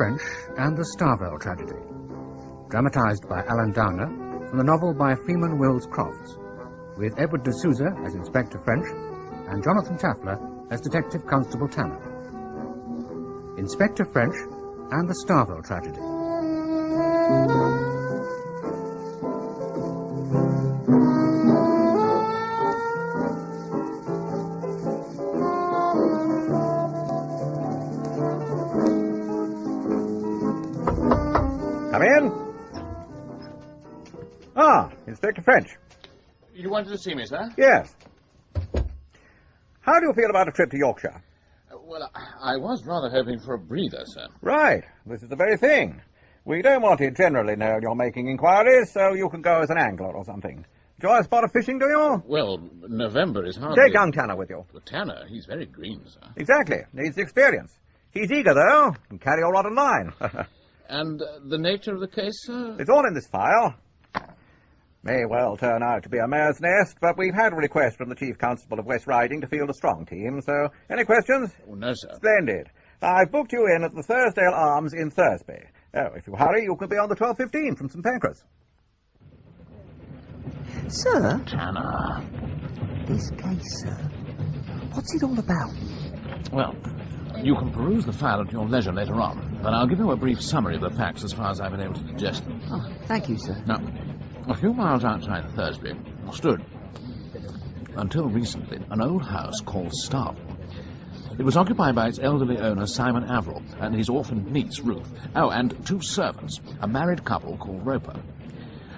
French and the Starvel Tragedy, dramatised by Alan Downer from the novel by Freeman Wills Crofts, with Edward de Souza as Inspector French and Jonathan Tafler as Detective Constable Tanner. Inspector French and the Starvel Tragedy. Come in. Ah, Inspector French. You wanted to see me, sir? Yes. How do you feel about a trip to Yorkshire? Well, I was rather hoping for a breather, sir. Right. This is the very thing. We don't want it generally known you're making inquiries, so you can go as an angler or something. Enjoy a spot of fishing, do you? Well, November is hardly... Take young Tanner with you. The Tanner, he's very green, sir. Exactly. Needs experience. He's eager, though. Can carry your rod and line. And the nature of the case, sir? It's all in this file. May well turn out to be a mare's nest, but we've had a request from the Chief Constable of West Riding to field a strong team, so... Any questions? Oh, no, sir. Splendid. I've booked you in at the Thursdale Arms in Thursby. Oh, if you hurry, you can be on the 12:15 from St Pancras. Sir? Tanner. This case, sir. What's it all about? Well, you can peruse the file at your leisure later on, but I'll give you a brief summary of the facts as far as I've been able to digest them. Oh, thank you, sir. Now, a few miles outside Thursby stood, until recently, an old house called Starvel. It was occupied by its elderly owner, Simon Averill, and his orphaned niece, Ruth. Oh, and two servants, a married couple called Whymper.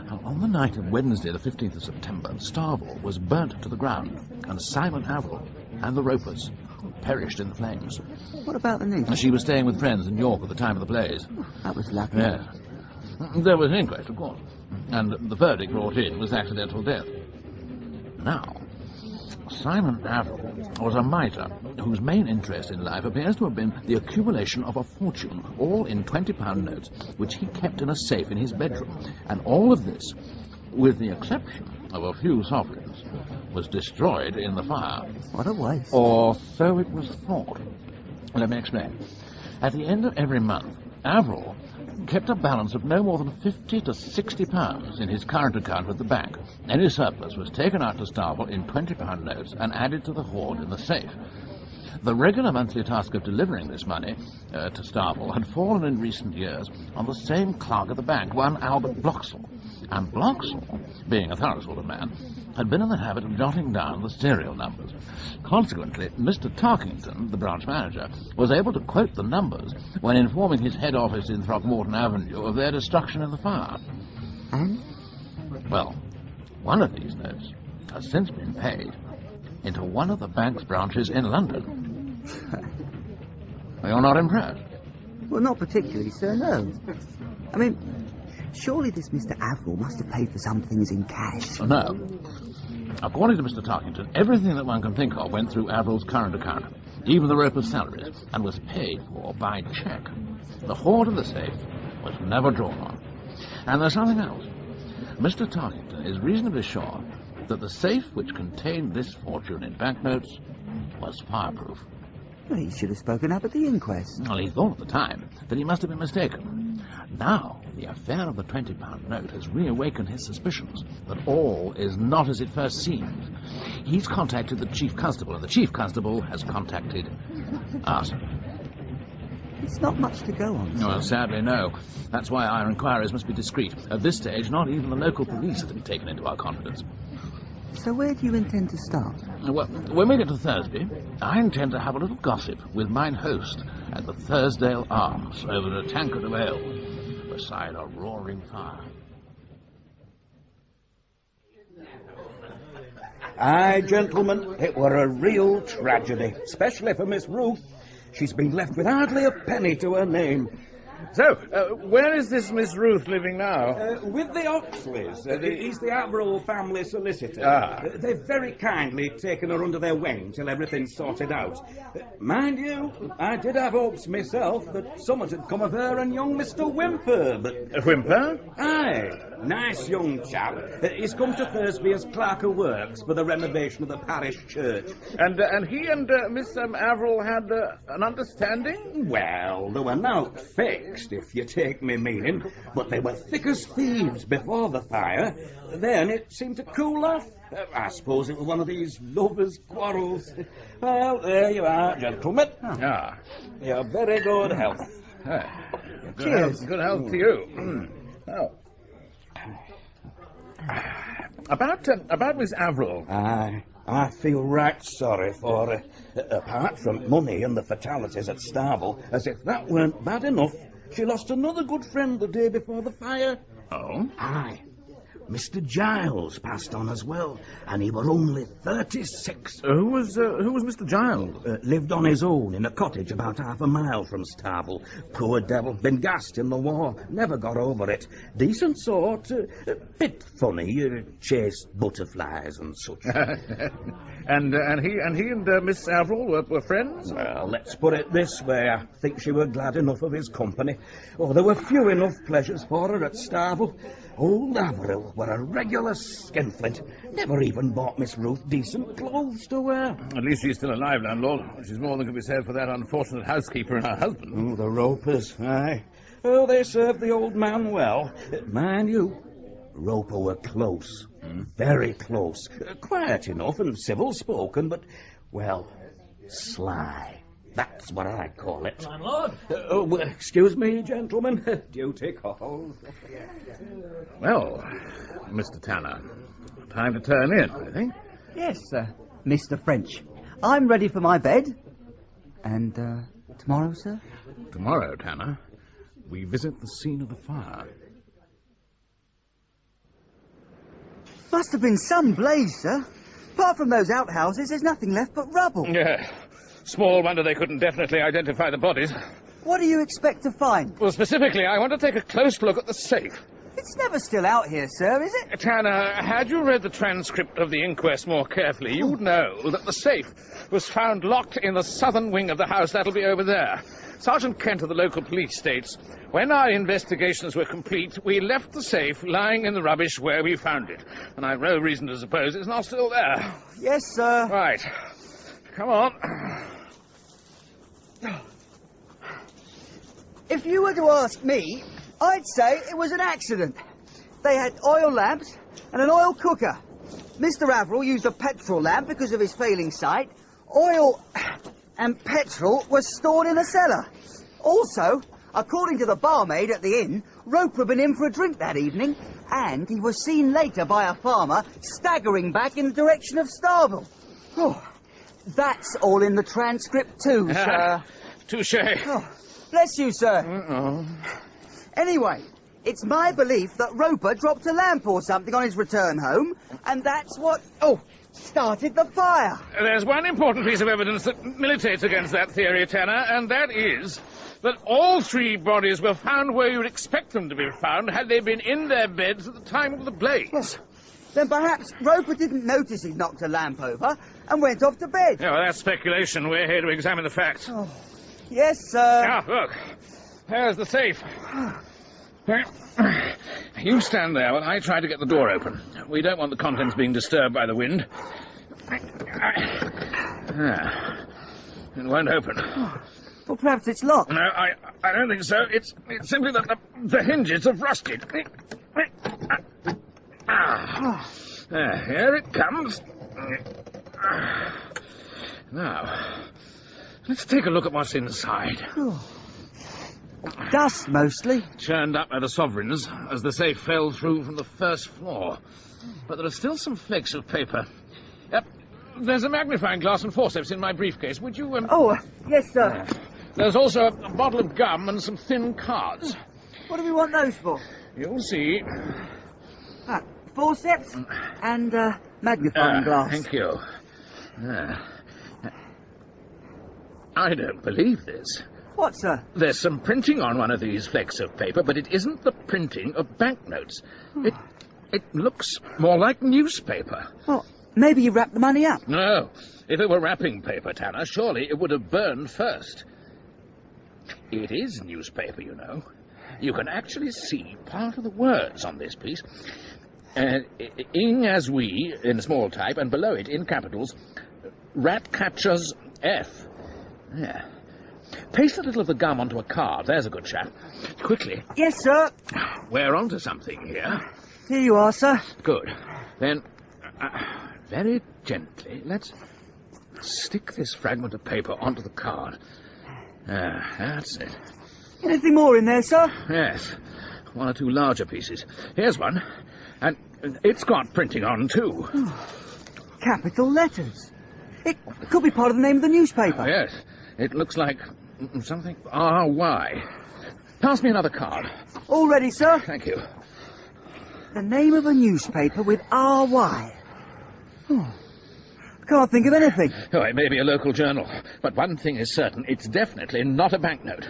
Now, on the night of Wednesday, the 15th of September, Starvel was burnt to the ground, and Simon Averill and the Whympers perished in the flames. What about the niece? She was staying with friends in York at the time of the blaze. That was lucky. Yes. There was an inquest, of course, and the verdict brought in was accidental death. Now, Simon Averill was a miser whose main interest in life appears to have been the accumulation of a fortune, all in £20 notes, which he kept in a safe in his bedroom. And all of this, with the exception of a few sovereigns, was destroyed in the fire. What a waste. Or so it was thought. Let me explain. At the end of every month, Averill kept a balance of no more than £50 to £60 in his current account at the bank. Any surplus was taken out to Starvel in £20 notes and added to the hoard in the safe. The regular monthly task of delivering this money to Starvel had fallen in recent years on the same clerk at the bank, one Albert Bloxall. And Bloxall, being a thorough sort of man, had been in the habit of jotting down the serial numbers. Consequently, Mr. Tarkington, the branch manager, was able to quote the numbers when informing his head office in Throckmorton Avenue of their destruction in the fire. And? Well, one of these notes has since been paid into one of the bank's branches in London. You're not impressed? Well, not particularly, sir, no. I mean, surely this Mr. Averill must have paid for some things in cash. No. According to Mr. Tarkington, everything that one can think of went through Averill's current account, even the Roper's salaries, and was paid for by cheque. The hoard in the safe was never drawn on. And there's something else. Mr. Tarkington is reasonably sure that the safe which contained this fortune in banknotes was fireproof. Well, he should have spoken up at the inquest. Well, he thought at the time that he must have been mistaken. Now, the affair of the £20 note has reawakened his suspicions that all is not as it first seems. He's contacted the Chief Constable, and the Chief Constable has contacted us. It's not much to go on, sir. Well, sadly, no. That's why our inquiries must be discreet. At this stage, not even the local police have been taken into our confidence. So where do you intend to start? Well, when we get to Thursby, I intend to have a little gossip with mine host at the Thursdale Arms over a tankard of ale beside a roaring fire. Aye, gentlemen, it were a real tragedy, especially for Miss Ruth. She's been left with hardly a penny to her name. So, where is this Miss Ruth living now? With the Oxleys. He's the Averill family solicitor. Ah. They've very kindly taken her under their wing till everything's sorted out. Mind you, I did have hopes myself that somewhat had come of her and young Mr. Whymper, but... Whymper? Aye, nice young chap. He's come to Thursby as clerk of works for the renovation of the parish church. And he and Miss Averill had an understanding? Well, there were no fixed. mixed, if you take me meaning, but they were thick as thieves before the fire. Then it seemed to cool off. I suppose it was one of these lovers' quarrels. Well, there you are, gentlemen. Ah. Your very good health. Cheers. Good health to you. Oh. About Miss Averill. I feel right sorry for her. Apart from money and the fatalities at Starvel, as if that weren't bad enough, she lost another good friend the day before the fire. Oh? Aye. Mr. Giles passed on as well, and he were only 36. Who was Mr. Giles? Lived on his own in a cottage about half a mile from Starvel. Poor devil, been gassed in the war, never got over it. Decent sort, bit funny, chased butterflies and such. and he and Miss Averill were friends? Well, let's put it this way. I think she were glad enough of his company. Oh, there were few enough pleasures for her at Starvel. Old Averill were a regular skinflint. Never even bought Miss Ruth decent clothes to wear. At least she's still alive, landlord, which is more than can be said for that unfortunate housekeeper and her husband. Oh, the Ropers, aye. Oh, they served the old man well. Mind you, Roper were close. Very close. Quiet enough and civil-spoken, but, well, sly. That's what I call it. Landlord? Excuse me, gentlemen. Duty calls. Well, Mr. Tanner, time to turn in, I think. Yes, sir. Mr. French. I'm ready for my bed. And, tomorrow, sir? Tomorrow, Tanner, we visit the scene of the fire. Must have been some blaze, sir. Apart from those outhouses, there's nothing left but rubble. Yeah. Small wonder they couldn't definitely identify the bodies. What do you expect to find? Well, specifically, I want to take a close look at the safe. It's never still out here, sir, is it? Tanner, had you read the transcript of the inquest more carefully, you'd know that the safe was found locked in the southern wing of the house. That'll be over there. Sergeant Kent of the local police states, when our investigations were complete, we left the safe lying in the rubbish where we found it. And I've no reason to suppose it's not still there. Yes, sir. Right. Come on. If you were to ask me, I'd say it was an accident. They had oil lamps and an oil cooker. Mr. Averill used a petrol lamp because of his failing sight. Oil and petrol were stored in a cellar. Also, according to the barmaid at the inn, Roper had been in for a drink that evening, and he was seen later by a farmer staggering back in the direction of Starvel. Oh, that's all in the transcript too, sir. Touché. Oh, bless you, sir. Uh-oh. Anyway, it's my belief that Roper dropped a lamp or something on his return home, and that's what, started the fire. There's one important piece of evidence that militates against that theory, Tanner, and that is that all three bodies were found where you'd expect them to be found had they been in their beds at the time of the blaze. Well, then perhaps Roper didn't notice he'd knocked a lamp over and went off to bed. Yeah, well, that's speculation. We're here to examine the facts. Oh, yes, sir. Ah, look. There's the safe. You stand there while I try to get the door open. We don't want the contents being disturbed by the wind. It won't open. Well, perhaps it's locked. No, I don't think so. It's simply that the hinges have rusted. Here it comes. Now, let's take a look at what's inside. Dust, mostly. Churned up by the sovereigns as the safe fell through from the first floor. But there are still some flakes of paper. There's a magnifying glass and forceps in my briefcase. Would you... yes, sir. There's also a bottle of gum and some thin cards. What do we want those for? You'll see. Forceps and magnifying glass. Thank you. I don't believe this. What, sir? There's some printing on one of these flakes of paper, but it isn't the printing of banknotes. It looks more like newspaper. Well, maybe you wrapped the money up. No. If it were wrapping paper, Tanner, surely it would have burned first. It is newspaper, you know. You can actually see part of the words on this piece. Ing as we, in small type, and below it, in capitals, Ratcatcher's F. Yeah. Paste a little of the gum onto a card. There's a good chap. Quickly. Yes, sir. We're onto something here. Here you are, sir. Good. Then, very gently, let's stick this fragment of paper onto the card. That's it. Anything more in there, sir? Yes. One or two larger pieces. Here's one. And it's got printing on, too. Capital letters. It could be part of the name of the newspaper. Yes. It looks like something R.Y. Pass me another card. All ready, sir. Thank you. The name of a newspaper with R.Y. Can't think of anything. Oh, it may be a local journal, but one thing is certain. It's definitely not a banknote.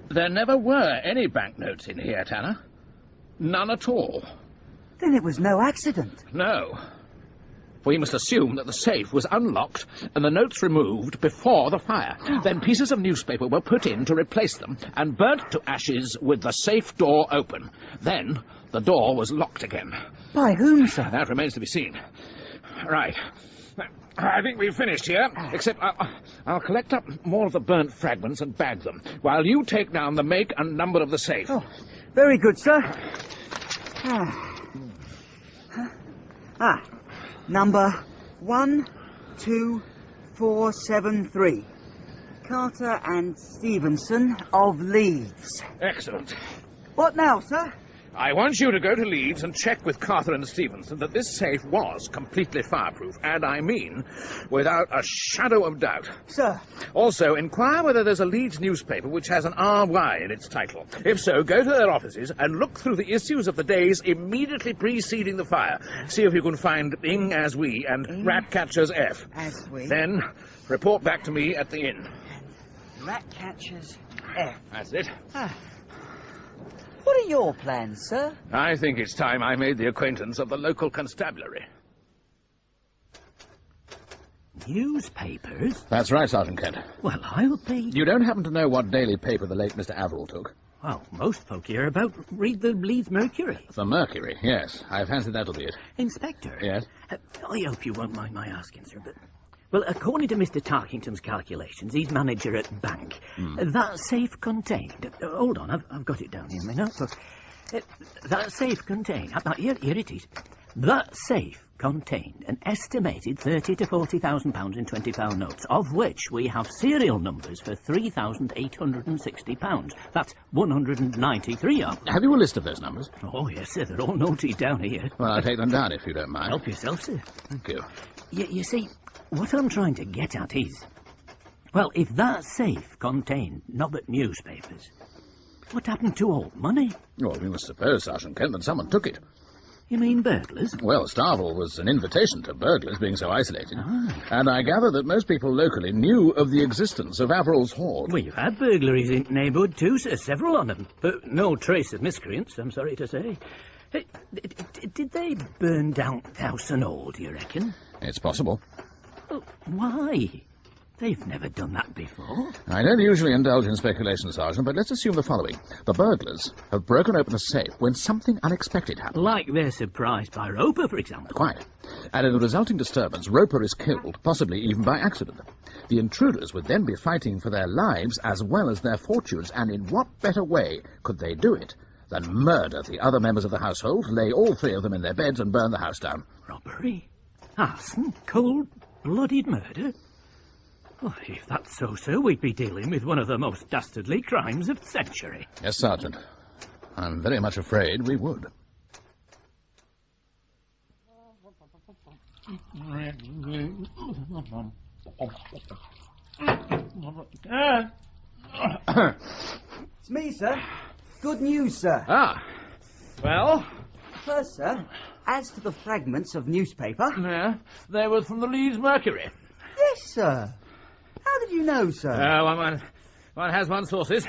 There never were any banknotes in here, Tanner. None at all. Then it was no accident. No. We must assume that the safe was unlocked and the notes removed before the fire. Then pieces of newspaper were put in to replace them and burnt to ashes with the safe door open. Then the door was locked again. By whom, sir? That remains to be seen. Right. I think we've finished here, except I'll collect up more of the burnt fragments and bag them, while you take down the make and number of the safe. Oh, very good, sir. Number 12473. Carter and Stevenson of Leeds. Excellent. What now, sir? I want you to go to Leeds and check with Carter and Stevenson that this safe was completely fireproof, and I mean without a shadow of doubt. Sir. Also, inquire whether there's a Leeds newspaper which has an R.Y. in its title. If so, go to their offices and look through the issues of the days immediately preceding the fire. See if you can find Ing as we and Ratcatcher's F. As we. Then report back to me at the inn. Ratcatcher's F. That's it. What are your plans, sir? I think it's time I made the acquaintance of the local constabulary. Newspapers? That's right, Sergeant Kent. Well, I'll be... You don't happen to know what daily paper the late Mr. Averill took? Well, most folk here about read the Leeds Mercury. The Mercury, yes. I fancy that'll be it. Inspector? Yes? I hope you won't mind my asking, sir, but... Well, according to Mr. Tarkington's calculations, he's manager at bank. That safe contained... hold on, I've got it down here in my notebook. That safe contained... here it is. That safe contained an estimated £30,000 to £40,000 in £20 notes, of which we have serial numbers for £3,860. That's 193 of them. Have you a list of those numbers? Oh, yes, sir. They're all noted down here. Well, I'll take them down if you don't mind. Help yourself, sir. Thank you. You see, what I'm trying to get at is... Well, if that safe contained nobbut newspapers, what happened to all money? Well, we must suppose, Sergeant Kent, that someone took it. You mean burglars? Well, Starvel was an invitation to burglars, being so isolated. And I gather that most people locally knew of the existence of Averill's hoard. We've had burglaries in the neighbourhood too, sir, several of them. But no trace of miscreants, I'm sorry to say. Did they burn down house and all, do you reckon? It's possible. Well, why? They've never done that before. I don't usually indulge in speculation, Sergeant, but let's assume the following. The burglars have broken open a safe when something unexpected happened. Like they're surprised by Roper, for example. Quite. And in the resulting disturbance, Roper is killed, possibly even by accident. The intruders would then be fighting for their lives as well as their fortunes, and in what better way could they do it than murder the other members of the household, lay all three of them in their beds and burn the house down? Robbery? Arson? Cold-blooded murder? Oh, if that's so, sir, we'd be dealing with one of the most dastardly crimes of the century. Yes, Sergeant. I'm very much afraid we would. It's me, sir. Good news, sir. Ah. Well? First, sir, as to the fragments of newspaper... Yeah, they were from the Leeds Mercury. Yes, sir. How did you know, sir? One has one's sources.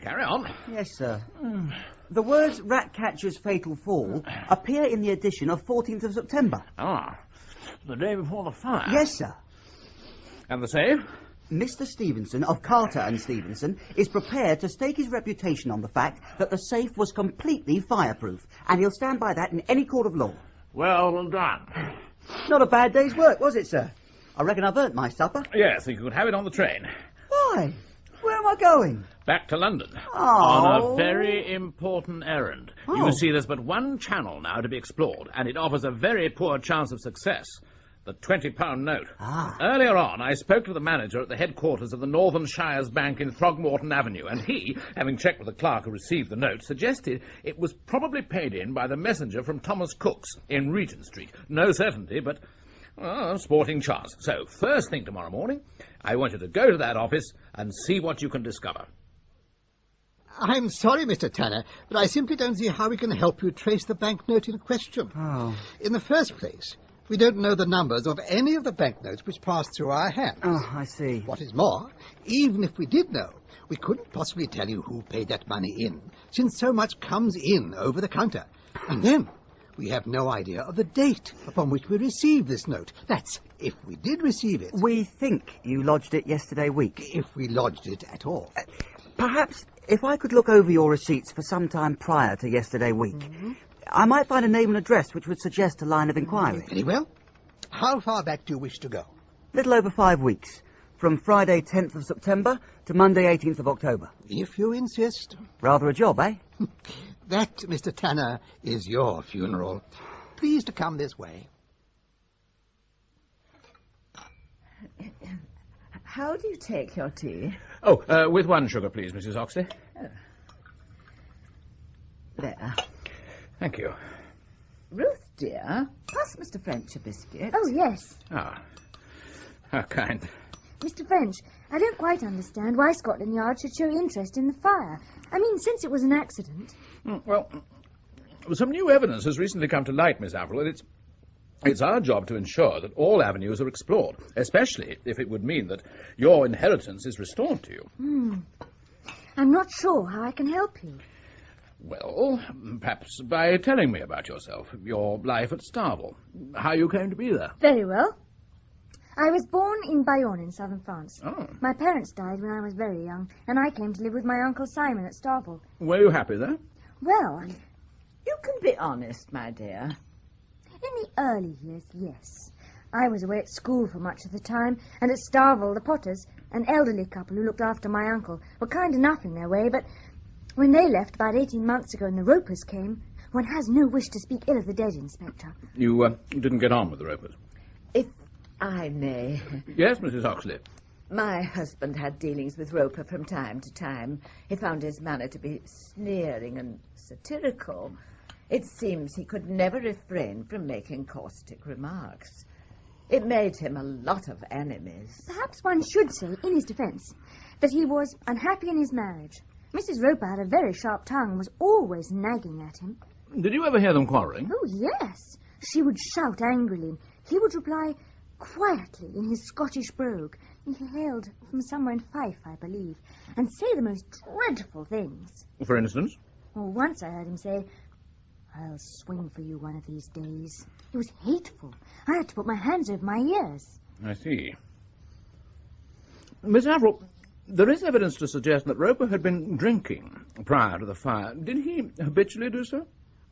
Carry on. Yes, sir. The words Ratcatcher's Fatal Fall appear in the edition of 14th of September. Ah, the day before the fire. Yes, sir. And the safe? Mr. Stevenson of Carter and Stevenson is prepared to stake his reputation on the fact that the safe was completely fireproof, and he'll stand by that in any court of law. Well done. Not a bad day's work, was it, sir? I reckon I've earned my supper. Yes, you could have it on the train. Why? Where am I going? Back to London. Oh. On a very important errand. Oh. You see, there's but one channel now to be explored, and it offers a very poor chance of success. The £20 note. Ah. Earlier on, I spoke to the manager at the headquarters of the Northern Shires Bank in Throgmorton Avenue, and he, having checked with the clerk who received the note, suggested it was probably paid in by the messenger from Thomas Cook's in Regent Street. No certainty, but sporting chance. So, first thing tomorrow morning, I want you to go to that office and see what you can discover. I'm sorry, Mr. Tanner, but I simply don't see how we can help you trace the banknote in question. Oh. In the first place, we don't know the numbers of any of the banknotes which passed through our hands. Oh, I see. What is more, even if we did know, we couldn't possibly tell you who paid that money in, since so much comes in over the counter. And then, we have no idea of the date upon which we received this note. That's if we did receive it. We think you lodged it yesterday week. If we lodged it at all. Perhaps if I could look over your receipts for some time prior to yesterday week, I might find a name and address which would suggest a line of inquiry. Very well. How far back do you wish to go? Little over 5 weeks, from Friday 10th of September to Monday 18th of October. If you insist. Rather a job, eh? That, Mr. Tanner, is your funeral. Please to come this way. How do you take your tea? Oh, with one sugar, please, Mrs. Oxley. Oh. There. Thank you. Ruth, dear, pass Mr. French a biscuit. Oh, yes. Ah, how kind. Mr. French, I don't quite understand why Scotland Yard should show interest in the fire. I mean, since it was an accident. Well, some new evidence has recently come to light, Miss Averill, and it's our job to ensure that all avenues are explored, especially if it would mean that your inheritance is restored to you. I'm not sure how I can help you. Well, perhaps by telling me about yourself, your life at Starvel, how you came to be there. Very well. I was born in Bayonne in southern France. Oh. My parents died when I was very young, and I came to live with my Uncle Simon at Starvel. Were you happy there? Well, You can be honest, my dear. in the early years, yes. I was away at school for much of the time, and at Starvel, the Potters, an elderly couple who looked after my uncle, were kind enough in their way, but when they left about 18 months ago and the Ropers came, one has no wish to speak ill of the dead, Inspector. You didn't get on with the Ropers? If I may. Yes, Mrs. Oxley. My husband had dealings with Roper from time to time. He found his manner to be sneering and satirical. It seems he could never refrain from making caustic remarks. It made him a lot of enemies. Perhaps one should say, in his defence, that he was unhappy in his marriage. Mrs. Roper had a very sharp tongue and was always nagging at him. Did you ever hear them quarrelling? Oh, yes. She would shout angrily, and he would reply quietly in his Scottish brogue. He hailed from somewhere in Fife, I believe, and say the most dreadful things. For instance? Oh, once I heard him say, "I'll swing for you one of these days." It was hateful. I had to put my hands over my ears. I see. Miss Averill, there is evidence to suggest that Roper had been drinking prior to the fire. Did he habitually do so?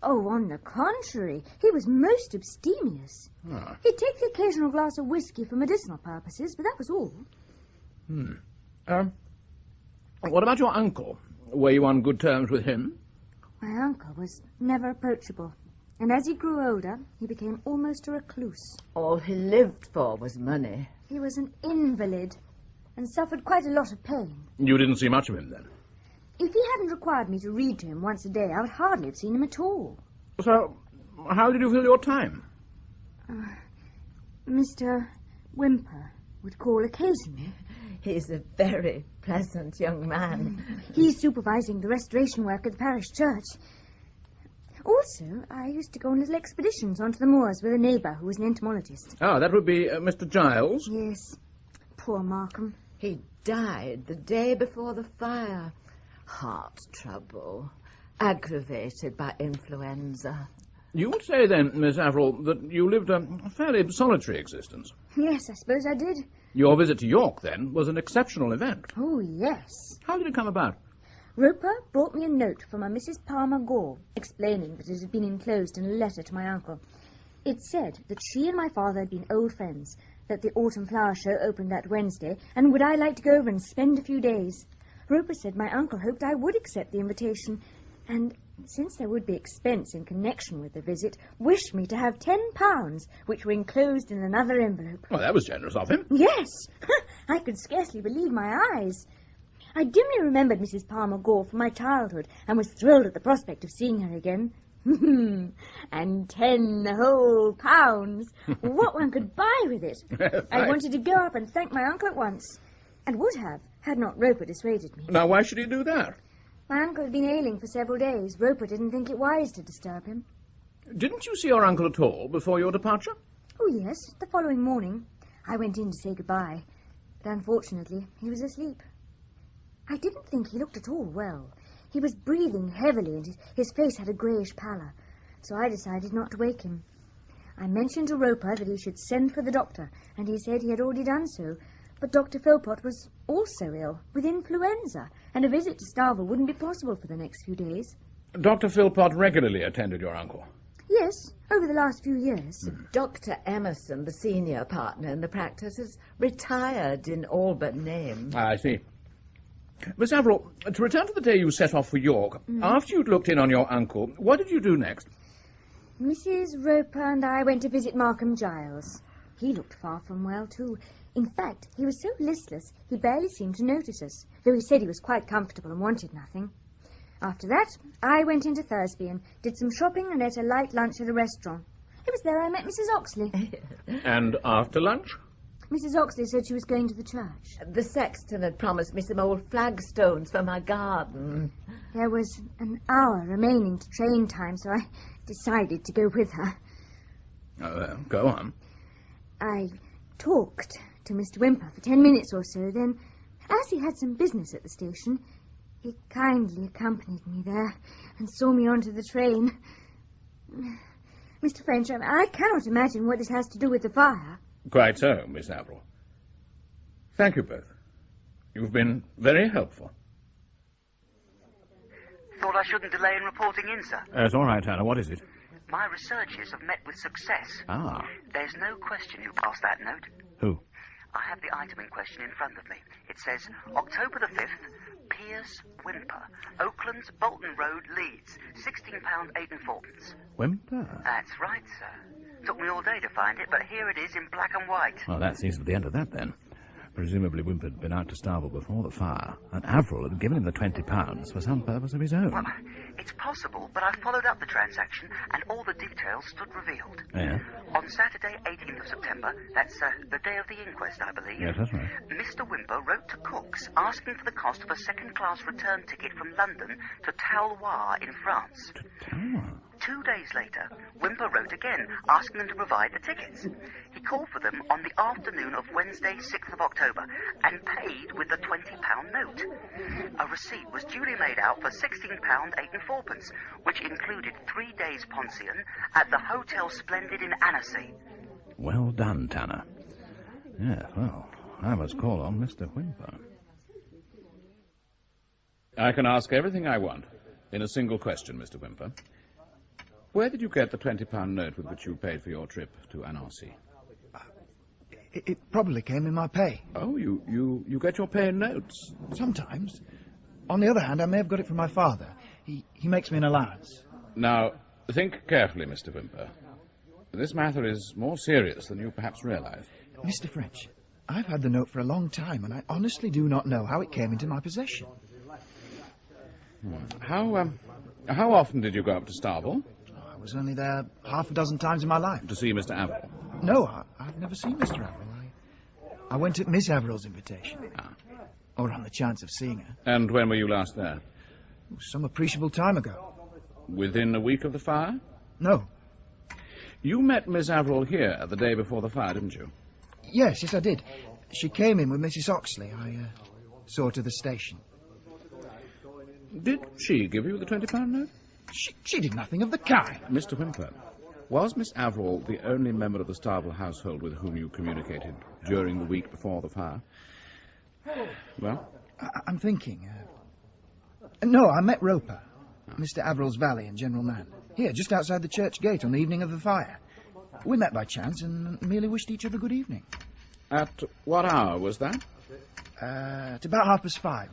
Oh, on the contrary, he was most abstemious. Ah. He'd take the occasional glass of whiskey for medicinal purposes, but that was all. What about your uncle? Were you on good terms with him? My uncle was never approachable, and as he grew older, he became almost a recluse. All he lived for was money. He was an invalid and suffered quite a lot of pain. You didn't see much of him then? If he hadn't required me to read to him once a day, I would hardly have seen him at all. So, how did you fill your time? Mr. Whymper would call occasionally. He's a very pleasant young man. He's supervising the restoration work at the parish church. Also, I used to go on little expeditions onto the moors with a neighbour who was an entomologist. Oh, that would be Mr. Giles. Yes. Poor Markham. He died the day before the fire. Heart trouble. Aggravated by influenza. You would say then, Miss Averill, that you lived a fairly solitary existence. Yes, I suppose I did. Your visit to York, then, was an exceptional event. Oh, yes. How did it come about? Roper brought me a note from a Mrs. Palmer-Gore, explaining that it had been enclosed in a letter to my uncle. It said that she and my father had been old friends, that the autumn flower show opened that Wednesday, and would I like to go over and spend a few days. Roper said my uncle hoped I would accept the invitation, and since there would be expense in connection with the visit, wished me to have £10, which were enclosed in another envelope. Well, that was generous of him. Yes. I could scarcely believe my eyes. I dimly remembered Mrs. Palmer-Gore from my childhood, and was thrilled at the prospect of seeing her again. And 10 whole pounds. What one could buy with it. I wanted to go up and thank my uncle at once, and would have, had not Roper dissuaded me. Now, why should he do that? My uncle had been ailing for several days. Roper didn't think it wise to disturb him. Didn't you see your uncle at all before your departure? Oh, yes, the following morning. I went in to say goodbye, but unfortunately he was asleep. I didn't think he looked at all well. He was breathing heavily, and his face had a greyish pallor, so I decided not to wake him. I mentioned to Roper that he should send for the doctor, and he said he had already done so, but Dr. Philpot was also ill, with influenza, and a visit to Starvel wouldn't be possible for the next few days. Dr. Philpot regularly attended your uncle? Yes, over the last few years. Dr. Emerson, the senior partner in the practice, has retired in all but name. I see. Miss Averill, to return to the day you set off for York, after you'd looked in on your uncle, what did you do next? Mrs. Roper and I went to visit Markham Giles. He looked far from well, too. In fact, he was so listless, he barely seemed to notice us, though he said he was quite comfortable and wanted nothing. After that, I went into Thursby and did some shopping and ate a light lunch at a restaurant. It was there I met Mrs. Oxley. And after lunch? Mrs. Oxley said she was going to the church. The sexton had promised me some old flagstones for my garden. There was an hour remaining to train time, so I decided to go with her. Go on. I talked to Mr. Whymper for 10 minutes or so, then, as he had some business at the station, he kindly accompanied me there and saw me onto the train. Mr. French, I cannot imagine what this has to do with the fire. Quite so, Miss Averill. Thank you both. You've been very helpful. Thought I shouldn't delay in reporting in, sir. It's all right, Hannah. What is it? My researches have met with success. Ah. There's no question who passed that note. Who? I have the item in question in front of me. It says, October the 5th, Piers Whymper, Oaklands, Bolton Road, Leeds, £16, 8 and 4pence. Whymper? That's right, sir. Took me all day to find it, but here it is in black and white. Well, that seems to be the end of that, then. Presumably Whymper had been out to Starvel before the fire, and Averill had given him the £20 for some purpose of his own. Well, it's possible, but I followed up the transaction, and all the details stood revealed. Yeah? On Saturday, 18th of September, that's the day of the inquest, I believe. Yes, that's right. Mr. Whymper wrote to Cook's asking for the cost of a second-class return ticket from London to Taloir in France. To Taloir? 2 days later, Whymper wrote again, asking them to provide the tickets. He called for them on the afternoon of Wednesday, 6th of October, and paid with the £20 note. A receipt was duly made out for £16, 8 and 4pence, which included 3 days' pension at the Hotel Splendid in Annecy. Well done, Tanner. Yes, well, I must call on Mr. Whymper. I can ask everything I want in a single question, Mr. Whymper. Where did you get the £20 note with which you paid for your trip to Annecy? It probably came in my pay. Oh, you get your pay in notes? Sometimes. On the other hand, I may have got it from my father. He makes me an allowance. Now, think carefully, Mr. Whymper. This matter is more serious than you perhaps realise. Mr. French, I've had the note for a long time, and I honestly do not know how it came into my possession. How often did you go up to Starvel? I was only there half a dozen times in my life. To see Mr. Averill? No, I've never seen Mr. Averill. I went at Miss Averill's invitation. Or on the chance of seeing her. And when were you last there? Some appreciable time ago. Within a week of the fire? No. You met Miss Averill here the day before the fire, didn't you? Yes, I did. She came in with Mrs. Oxley. I saw her to the station. Did she give you the £20 note? She did nothing of the kind. Mr. Whymper, was Miss Averill the only member of the Starvel household with whom you communicated during the week before the fire? Well? I'm thinking. No, I met Roper, Mr. Averill's valet and general man, here, just outside the church gate on the evening of the fire. We met by chance and merely wished each other good evening. At what hour was that? At about 5:30.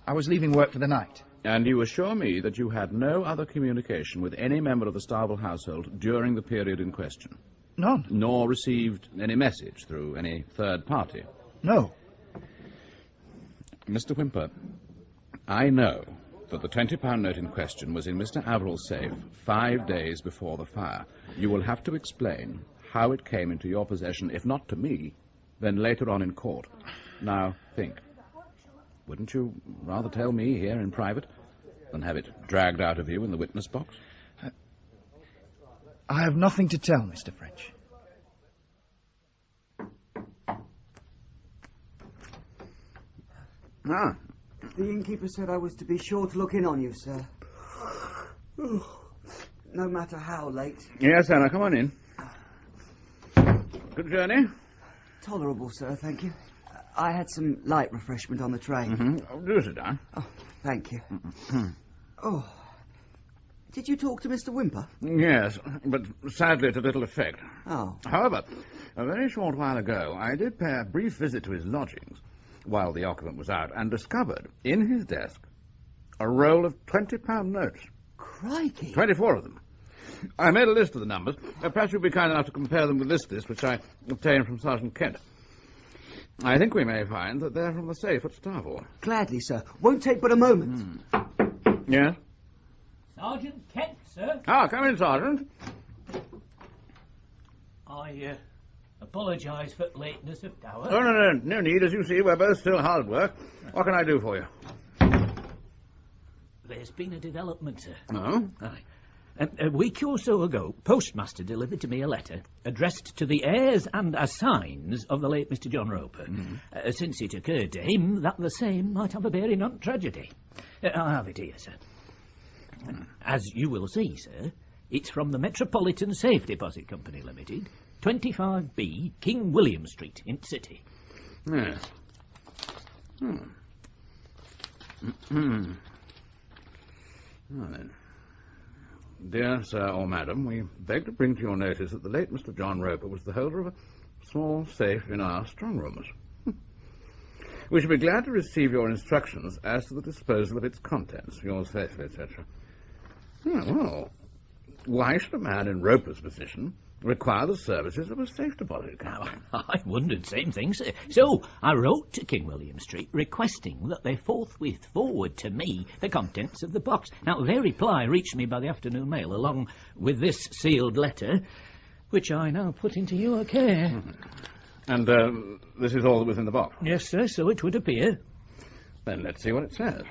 I was leaving work for the night. And you assure me that you had no other communication with any member of the Starvel household during the period in question? None. Nor received any message through any third party? No. Mr. Whymper, I know that the £20 note in question was in Mr. Averill's safe 5 days before the fire. You will have to explain how it came into your possession, if not to me, then later on in court. Now, think. Wouldn't you rather tell me here in private than have it dragged out of you in the witness box? I have nothing to tell, Mr. French. Ah. The innkeeper said I was to be sure to look in on you, sir. No matter how late. Yes, Anna, come on in. Good journey? Tolerable, sir, thank you. I had some light refreshment on the train. Mm-hmm. Do sit down. Oh, thank you. Oh. Did you talk to Mr. Whymper? Yes, but sadly to little effect. Oh. However, a very short while ago, I did pay a brief visit to his lodgings while the occupant was out and discovered in his desk a roll of £20 notes. Crikey. 24 of them. I made a list of the numbers. Perhaps you'll be kind enough to compare them with this list, which I obtained from Sergeant Kent. I think we may find that they're from the safe at Starvel. Gladly, sir. Won't take but a moment. Yes? Sergeant Kent, sir. Ah, come in, Sergeant. I apologise for lateness of hour. Oh, no need. As you see, we're both still hard at work. What can I do for you? There's been a development, sir. Oh? Aye. A week or so ago, postmaster delivered to me a letter addressed to the heirs and assigns of the late Mr. John Roper, since it occurred to him that the same might have a bearing on tragedy. I have it here, sir. As you will see, sir, it's from the Metropolitan Safe Deposit Company Limited, 25B, King William Street, in City. Yes. Well, then. Dear sir or madam, we beg to bring to your notice that the late Mr. John Roper was the holder of a small safe in our strong rooms. We shall be glad to receive your instructions as to the disposal of its contents, yours faithfully, etc. Well, why should a man in Roper's position require the services of a safe deposit company? I wondered same thing, sir. So I wrote to King William Street requesting that they forthwith forward to me the contents of the box. Now, their reply reached me by the afternoon mail, along with this sealed letter, which I now put into your care. And this is all that was in the box? Yes, sir, so it would appear. Then let's see what it says.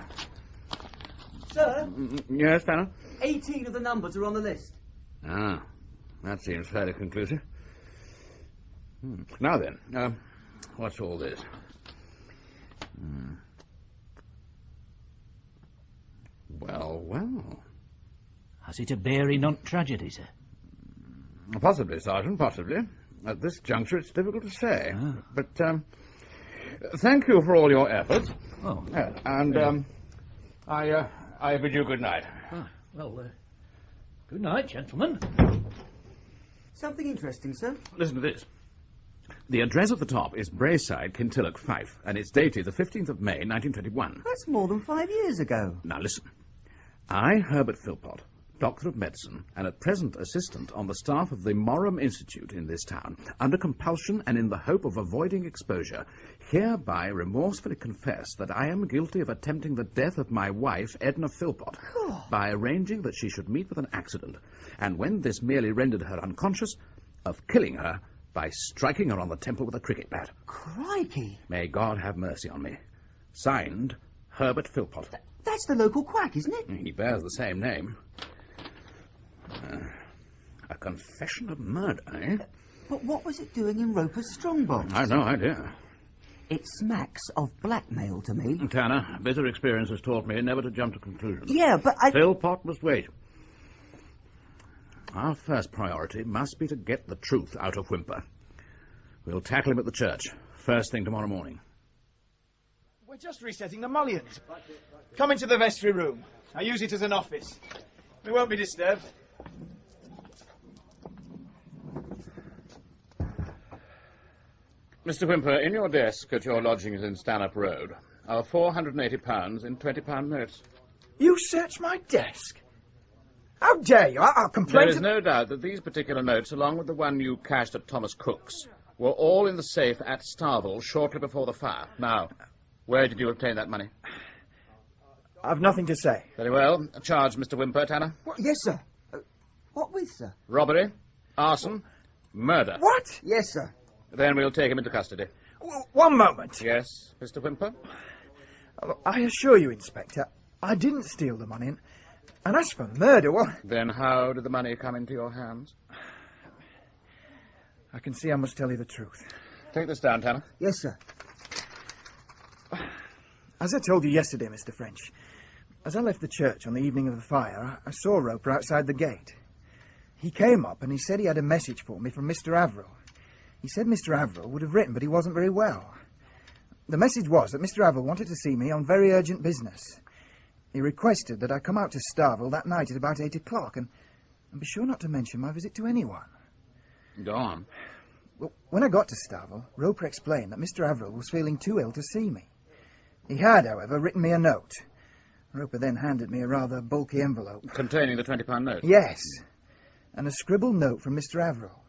Sir? Yes, Tanner? 18 of the numbers are on the list. Ah. That seems fairly conclusive. Now then, what's all this? Well. Has it a bearing on tragedy, sir? Possibly, Sergeant, possibly. At this juncture, it's difficult to say. But, thank you for all your efforts. Oh. And, I bid you good night. Well, good night, gentlemen. Something interesting, sir. Listen to this. The address at the top is Braeside, Kintilloch, Fife, and it's dated the 15th of May, 1921. That's more than 5 years ago. Now listen. I, Herbert Philpot, Doctor of Medicine, and at present assistant on the staff of the Morum Institute in this town, under compulsion and in the hope of avoiding exposure, hereby remorsefully confess that I am guilty of attempting the death of my wife, Edna Philpot, by arranging that she should meet with an accident, and when this merely rendered her unconscious, of killing her by striking her on the temple with a cricket bat. Crikey! May God have mercy on me. Signed, Herbert Philpot. That's the local quack, isn't it? He bears the same name. A confession of murder, eh? But what was it doing in Roper's strongbox? I've no idea. It smacks of blackmail to me. Tanner, bitter experience has taught me never to jump to conclusions. Yeah, but Philpot must wait. Our first priority must be to get the truth out of Whymper. We'll tackle him at the church, first thing tomorrow morning. We're just resetting the mullions. Come into the vestry room. I use it as an office. We won't be disturbed. Mr. Whymper, in your desk at your lodgings in Stanhope Road are £480 in £20 notes. You searched my desk? How dare you? I'll complain There is no doubt that these particular notes, along with the one you cashed at Thomas Cook's, were all in the safe at Starvel shortly before the fire. Now, where did you obtain that money? I've nothing to say. Very well. Charge, Mr. Whymper, Tanner. What? Yes, sir. What with, sir? Robbery, arson, murder. What? Yes, sir. Then we'll take him into custody. One moment. Yes, Mr. Whymper? I assure you, Inspector, I didn't steal the money. And as for murder, well... Then how did the money come into your hands? I can see I must tell you the truth. Take this down, Tanner. Yes, sir. As I told you yesterday, Mr. French, as I left the church on the evening of the fire, I saw Roper outside the gate. He came up and he said he had a message for me from Mr. Averill. He said Mr. Averill would have written, but he wasn't very well. The message was that Mr. Averill wanted to see me on very urgent business. He requested that I come out to Starvel that night at about 8 o'clock and be sure not to mention my visit to anyone. Go on. Well, when I got to Starvel, Roper explained that Mr. Averill was feeling too ill to see me. He had, however, written me a note. Roper then handed me a rather bulky envelope. Containing the £20 note? Yes, and a scribbled note from Mr. Averill.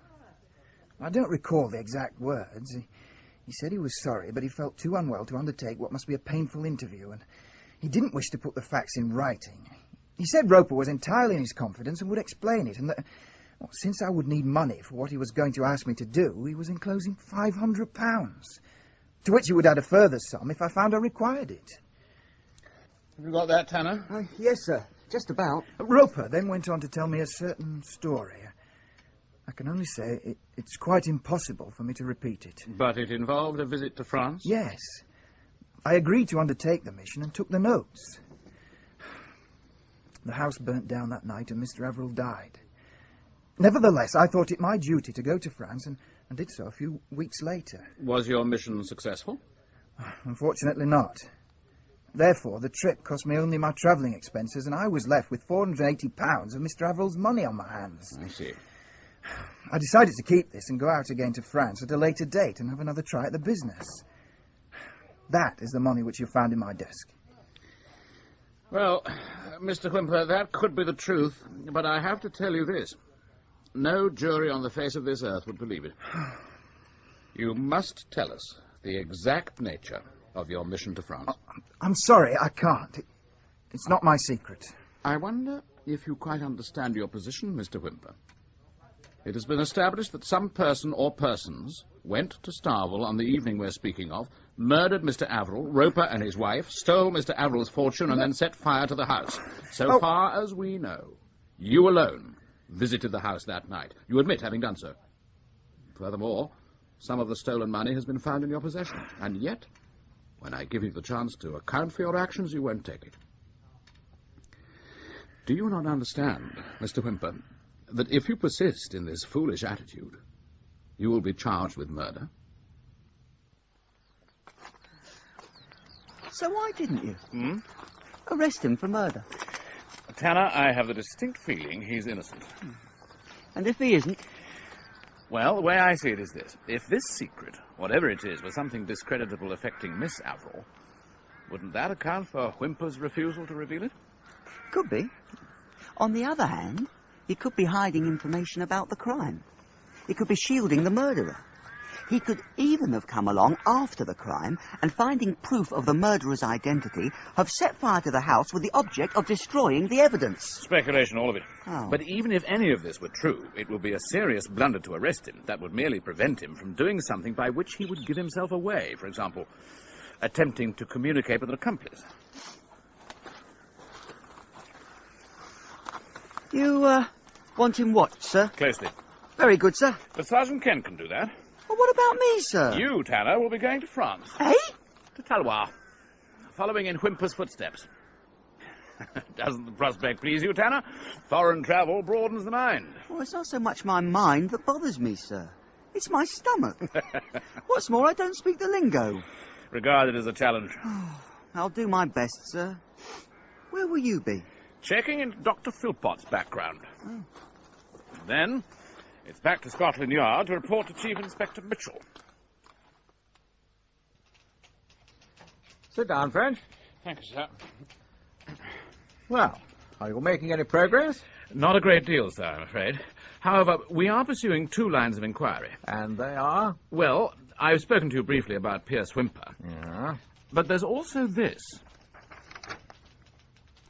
I don't recall the exact words. He said he was sorry, but he felt too unwell to undertake what must be a painful interview, and he didn't wish to put the facts in writing. He said Roper was entirely in his confidence and would explain it, and that, well, since I would need money for what he was going to ask me to do, he was enclosing £500, to which he would add a further sum if I found I required it. Have you got that, Tanner? Yes, sir. Just about. Roper then went on to tell me a certain story. I can only say it's quite impossible for me to repeat it. But it involved a visit to France? Yes. I agreed to undertake the mission and took the notes. The house burnt down that night and Mr. Averill died. Nevertheless, I thought it my duty to go to France and did so a few weeks later. Was your mission successful? Unfortunately not. Therefore, the trip cost me only my travelling expenses and I was left with £480 of Mr. Averill's money on my hands. I see. I decided to keep this and go out again to France at a later date and have another try at the business. That is the money which you found in my desk. Well, Mr. Whymper, that could be the truth, but I have to tell you this. No jury on the face of this earth would believe it. You must tell us the exact nature of your mission to France. I'm sorry, I can't. It's not my secret. I wonder if you quite understand your position, Mr. Whymper. It has been established that some person or persons went to Starvel on the evening we're speaking of, murdered Mr. Averill, Roper and his wife, stole Mr. Averill's fortune, and then set fire to the house. So far as we know, you alone visited the house that night. You admit having done so. Furthermore, some of the stolen money has been found in your possession, and yet, when I give you the chance to account for your actions, you won't take it. Do you not understand, Mr. Whymper, that if you persist in this foolish attitude, you will be charged with murder? So why didn't you? Arrest him for murder. Tanner, I have the distinct feeling he's innocent. And if he isn't? Well, the way I see it is this. If this secret, whatever it is, was something discreditable affecting Miss Averill, wouldn't that account for Whymper's refusal to reveal it? Could be. On the other hand, he could be hiding information about the crime. He could be shielding the murderer. He could even have come along after the crime and, finding proof of the murderer's identity, have set fire to the house with the object of destroying the evidence. Speculation, all of it. Oh. But even if any of this were true, it would be a serious blunder to arrest him. That would merely prevent him from doing something by which he would give himself away. For example, attempting to communicate with an accomplice. You, want him watched, sir? Closely. Very good, sir. But Sergeant Kent can do that. Well, what about me, sir? You, Tanner, will be going to France. Eh? To Talois, following in Whymper's footsteps. Doesn't the prospect please you, Tanner? Foreign travel broadens the mind. Well, it's not so much my mind that bothers me, sir. It's my stomach. What's more, I don't speak the lingo. Regard it as a challenge. I'll do my best, sir. Where will you be? Checking into Dr. Philpot's background. Then, it's back to Scotland Yard to report to Chief Inspector Mitchell. Sit down, French. Thank you, sir. Well, are you making any progress? Not a great deal, sir, I'm afraid. However, we are pursuing 2 lines of inquiry. And they are? Well, I've spoken to you briefly about Pierce Whymper. Yeah. But there's also this.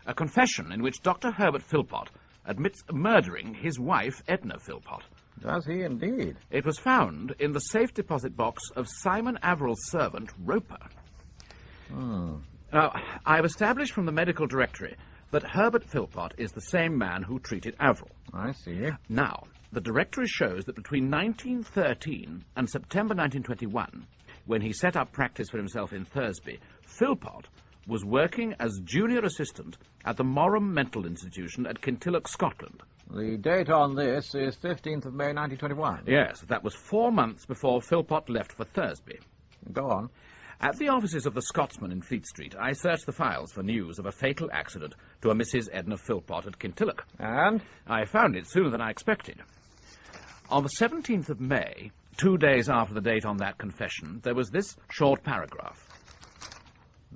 A confession in which Dr. Herbert Philpot admits murdering his wife, Edna Philpot. Does he indeed? It was found in the safe deposit box of Simon Averill's servant, Roper. Now, I've established from the medical directory that Herbert Philpot is the same man who treated Averill. I see. Now, the directory shows that between 1913 and September 1921, when he set up practice for himself in Thursby, Philpot was working as junior assistant at the Morum Mental Institution at Kintilloch, Scotland. The date on this is 15th of May 1921. Yes, that was 4 months before Philpot left for Thursby. Go on. At the offices of the Scotsman in Fleet Street, I searched the files for news of a fatal accident to a Mrs. Edna Philpot at Kintilloch. And? I found it sooner than I expected. On the 17th of May, 2 days after the date on that confession, there was this short paragraph.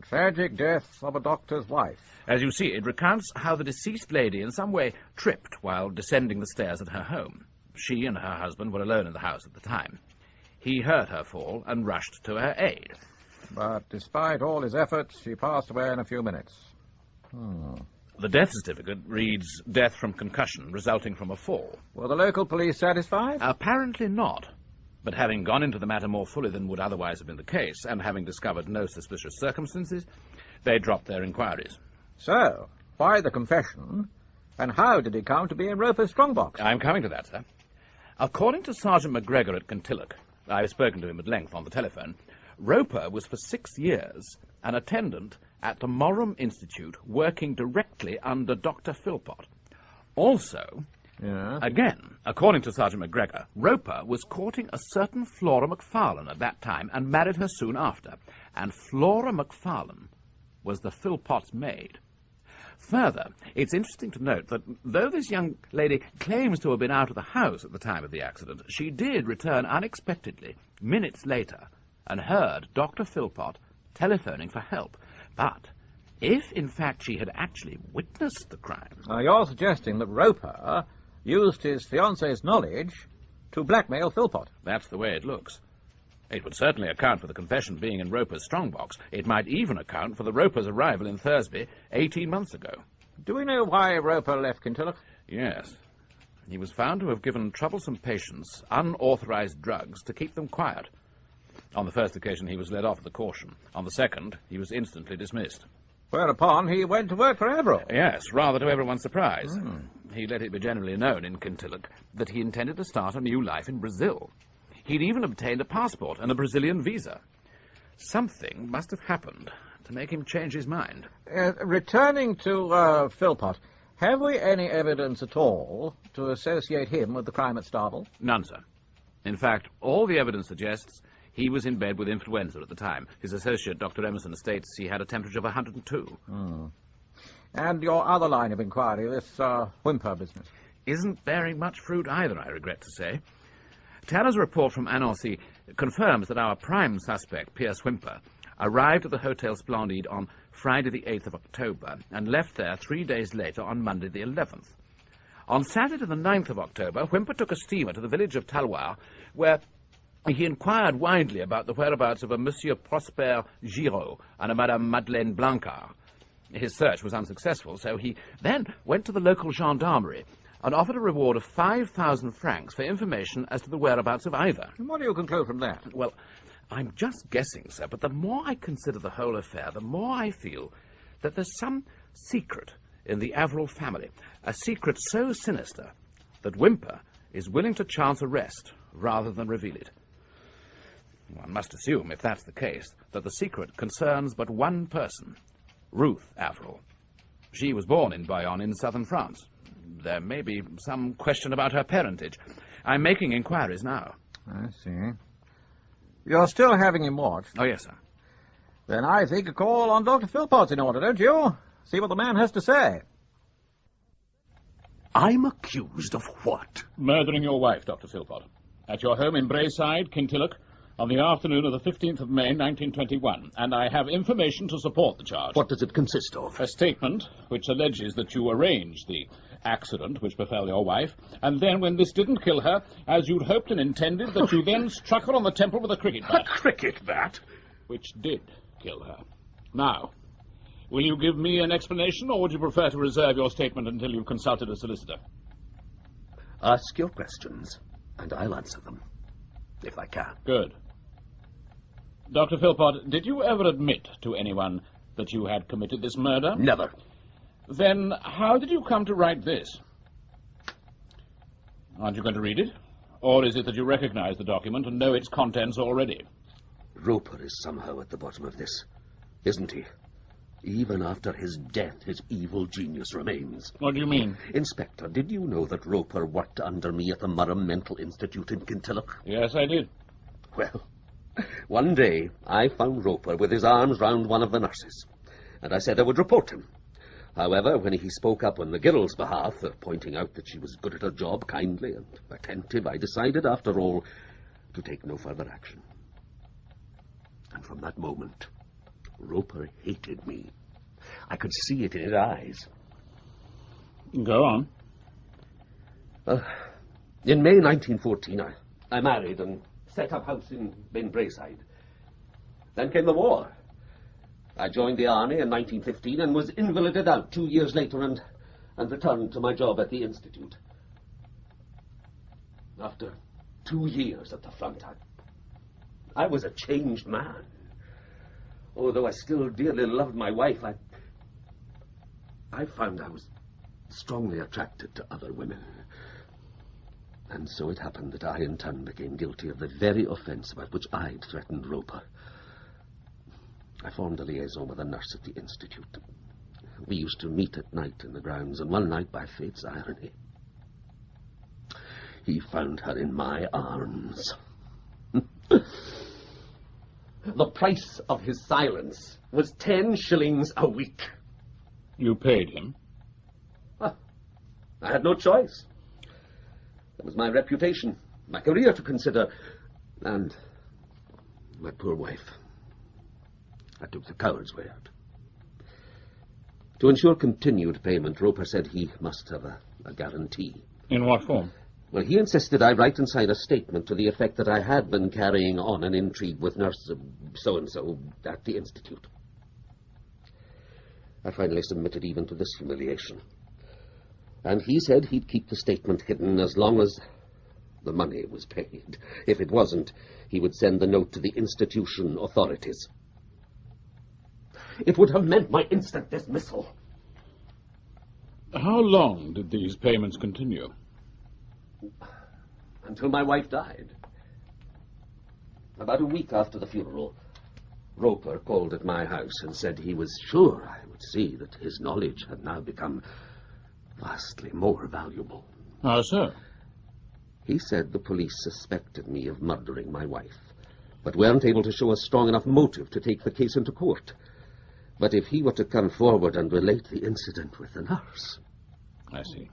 Tragic death of a doctor's wife. As you see, it recounts how the deceased lady in some way tripped while descending the stairs at her home. She and her husband were alone in the house at the time. He heard her fall and rushed to her aid. But despite all his efforts, she passed away in a few minutes. The death certificate reads death from concussion resulting from a fall. Were the local police satisfied? Apparently not. But having gone into the matter more fully than would otherwise have been the case, and having discovered no suspicious circumstances, they dropped their inquiries. So, why the confession, and how did he come to be in Roper's strongbox? I'm coming to that, sir. According to Sergeant MacGregor at Kintilloch, I've spoken to him at length on the telephone, Roper was for 6 years an attendant at the Morum Institute working directly under Dr. Philpot. Also, again, according to Sergeant MacGregor, Roper was courting a certain Flora Macfarlane at that time and married her soon after. And Flora Macfarlane was the Philpot's maid. Further, it's interesting to note that though this young lady claims to have been out of the house at the time of the accident, she did return unexpectedly, minutes later, and heard Dr. Philpot telephoning for help. But if, in fact, she had actually witnessed the crime... You're suggesting that Roper used his fiancée's knowledge to blackmail Philpot. That's the way it looks. It would certainly account for the confession being in Roper's strongbox. It might even account for the Roper's arrival in Thursby 18 months ago. Do we know why Roper left Kintilloch? Yes. He was found to have given troublesome patients unauthorized drugs to keep them quiet. On the first occasion, he was let off with a caution. On the second, he was instantly dismissed. Whereupon he went to work for Averill. Yes, rather to everyone's surprise. He let it be generally known in Kintilloch that he intended to start a new life in Brazil. He'd even obtained a passport and a Brazilian visa. Something must have happened to make him change his mind. Returning to Philpot, have we any evidence at all to associate him with the crime at Starvel? None, sir. In fact, all the evidence suggests he was in bed with influenza at the time. His associate, Dr. Emerson, states he had a temperature of 102. And your other line of inquiry, this Whymper business? Isn't bearing much fruit either, I regret to say. Tanner's report from Annecy confirms that our prime suspect, Pierce Whymper, arrived at the Hotel Splendide on Friday the 8th of October and left there 3 days later on Monday the 11th. On Saturday the 9th of October, Whymper took a steamer to the village of Talloires, where he inquired widely about the whereabouts of a Monsieur Prosper Giraud and a Madame Madeleine Blancard. His search was unsuccessful, so he then went to the local gendarmerie and offered a reward of 5,000 francs for information as to the whereabouts of either. And what do you conclude from that? Well, I'm just guessing, sir, but the more I consider the whole affair, the more I feel that there's some secret in the Averill family, a secret so sinister that Whymper is willing to chance arrest rather than reveal it. One must assume, if that's the case, that the secret concerns but one person, Ruth Averill. She was born in Bayonne in southern France. There may be some question about her parentage. I'm making inquiries now. I see. You're still having him watched? Oh, yes, sir. Then I think a call on Dr. Philpot's in order, don't you? See what the man has to say. I'm accused of what? Murdering your wife, Dr. Philpot. At your home in Brayside, Kintilloch, on the afternoon of the 15th of May, 1921, and I have information to support the charge. What does it consist of? A statement which alleges that you arranged the accident which befell your wife, and then, when this didn't kill her, as you'd hoped and intended, that you then struck her on the temple with a cricket bat. A cricket bat? Which did kill her. Now, will you give me an explanation, or would you prefer to reserve your statement until you've consulted a solicitor? Ask your questions, and I'll answer them, if I can. Good. Dr. Philpot, did you ever admit to anyone that you had committed this murder? Never. Then how did you come to write this? Aren't you going to read it? Or is it that you recognize the document and know its contents already? Roper is somehow at the bottom of this, isn't he? Even after his death, his evil genius remains. What do you mean? Inspector, did you know that Roper worked under me at the Murham Mental Institute in Kintilloch? Yes, I did. Well, one day I found Roper with his arms round one of the nurses, and I said I would report him. However, when he spoke up on the girl's behalf, pointing out that she was good at her job, kindly and attentive, I decided, after all, to take no further action. And from that moment, Roper hated me. I could see it in his eyes. Go on. In May 1914, I married and set up house in Braeside. Then came the war. I joined the army in 1915 and was invalided out 2 years later and returned to my job at the Institute. After 2 years at the front, I was a changed man. Although I still dearly loved my wife, I found I was strongly attracted to other women. And so it happened that I, in turn, became guilty of the very offence about which I'd threatened Roper. I formed a liaison with a nurse at the Institute. We used to meet at night in the grounds, and one night, by fate's irony, he found her in my arms. The price of his silence was 10 shillings a week. You paid him? I had no choice. There was my reputation, my career to consider, and my poor wife. I took the coward's way out. To ensure continued payment, Roper said he must have a guarantee. In what form? Well, he insisted I write and sign a statement to the effect that I had been carrying on an intrigue with nurse so-and-so at the Institute. I finally submitted even to this humiliation. And he said he'd keep the statement hidden as long as the money was paid. If it wasn't, he would send the note to the institution authorities. It would have meant my instant dismissal. How long did these payments continue? Until my wife died. About a week after the funeral, Roper called at my house and said he was sure I would see that his knowledge had now become vastly more valuable. How so? He said the police suspected me of murdering my wife, but weren't able to show a strong enough motive to take the case into court. But if he were to come forward and relate the incident with the nurse... I see.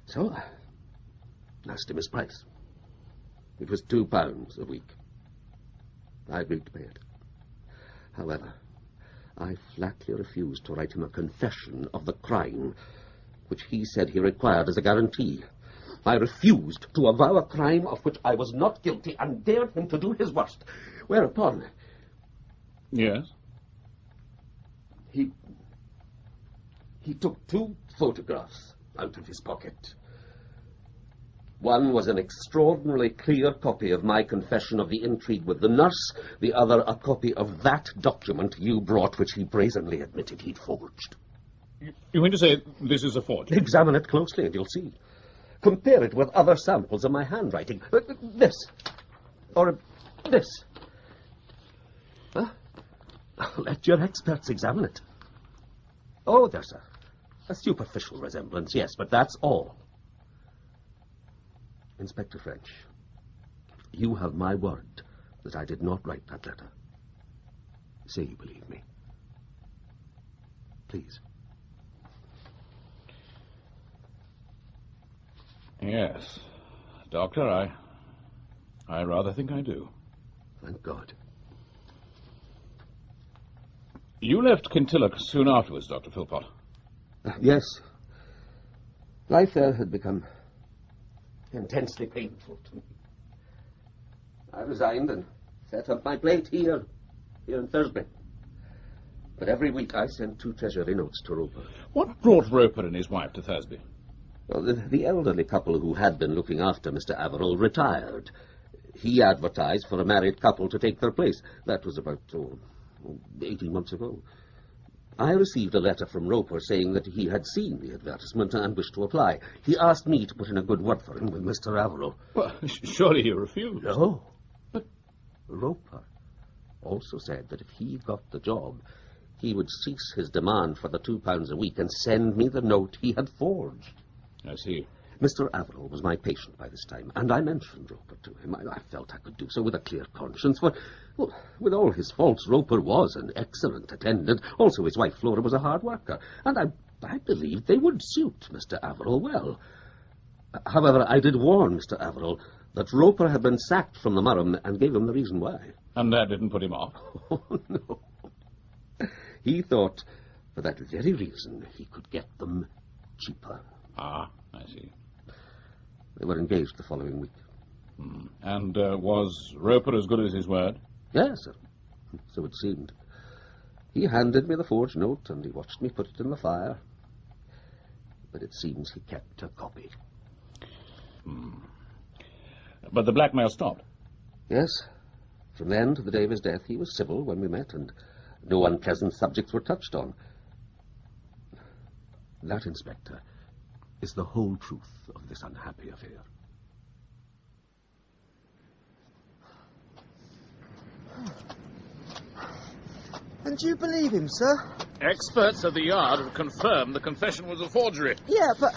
So I asked him his price. It was £2 a week. I agreed to pay it. However, I flatly refused to write him a confession of the crime which he said he required as a guarantee. I refused to avow a crime of which I was not guilty and dared him to do his worst. Whereupon... Yes? He took 2 photographs out of his pocket. One was an extraordinarily clear copy of my confession of the intrigue with the nurse, the other a copy of that document you brought, which he brazenly admitted he'd forged. You mean to say this is a forgery? Examine it closely and you'll see. Compare it with other samples of my handwriting. This. Or this. Huh? Let your experts examine it. Oh, there's a superficial resemblance, yes, but that's all. Inspector French, you have my word that I did not write that letter. Say you believe me. Please. Yes. Doctor, I rather think I do. Thank God. You left Kintilloch soon afterwards, Dr. Philpot. Yes. Life there had become intensely painful to me. I resigned and set up my plate here in Thursby. But every week I sent 2 treasury notes to Roper. What brought Roper and his wife to Thursby? Well, the elderly couple who had been looking after Mr. Averill retired. He advertised for a married couple to take their place. That was about 18 months ago. I received a letter from Roper saying that he had seen the advertisement and wished to apply. He asked me to put in a good word for him with Mr. Averill. Well, surely he refused. No. But Roper also said that if he got the job, he would cease his demand for the £2 a week and send me the note he had forged. I see. Mr. Averill was my patient by this time, and I mentioned Roper to him. I felt I could do so with a clear conscience, for, well, with all his faults, Roper was an excellent attendant. Also, his wife Flora was a hard worker, and I believed they would suit Mr. Averill well. However, I did warn Mr. Averill that Roper had been sacked from the Murrum and gave him the reason why. And that didn't put him off? Oh, no. He thought, for that very reason, he could get them cheaper. Ah, I see. They were engaged the following week. And was Roper as good as his word? Yes, sir. So it seemed. He handed me the forged note, and he watched me put it in the fire. But it seems he kept a copy. But the blackmail stopped? Yes. From then to the day of his death, he was civil when we met, and no unpleasant subjects were touched on. That, Inspector, is the whole truth of this unhappy affair. And do you believe him, sir? Experts of the yard have confirmed the confession was a forgery. Yeah, but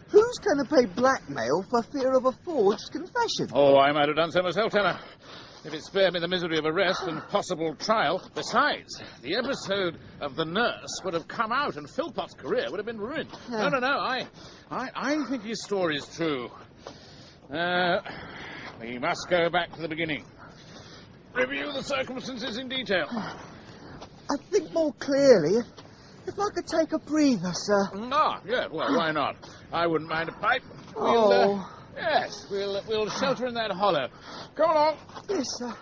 who's going to pay blackmail for fear of a forged confession? Oh, I might have done so myself, Tanner, if it spared me the misery of arrest and possible trial. Besides, the episode of the nurse would have come out and Philpot's career would have been ruined. Yeah. No, I think his story is true. We must go back to the beginning. Review the circumstances in detail. I think more clearly if I could take a breather, sir. Yeah, well, why not? I wouldn't mind a pipe. Yes, we'll shelter in that hollow. Go along. Yes, sir.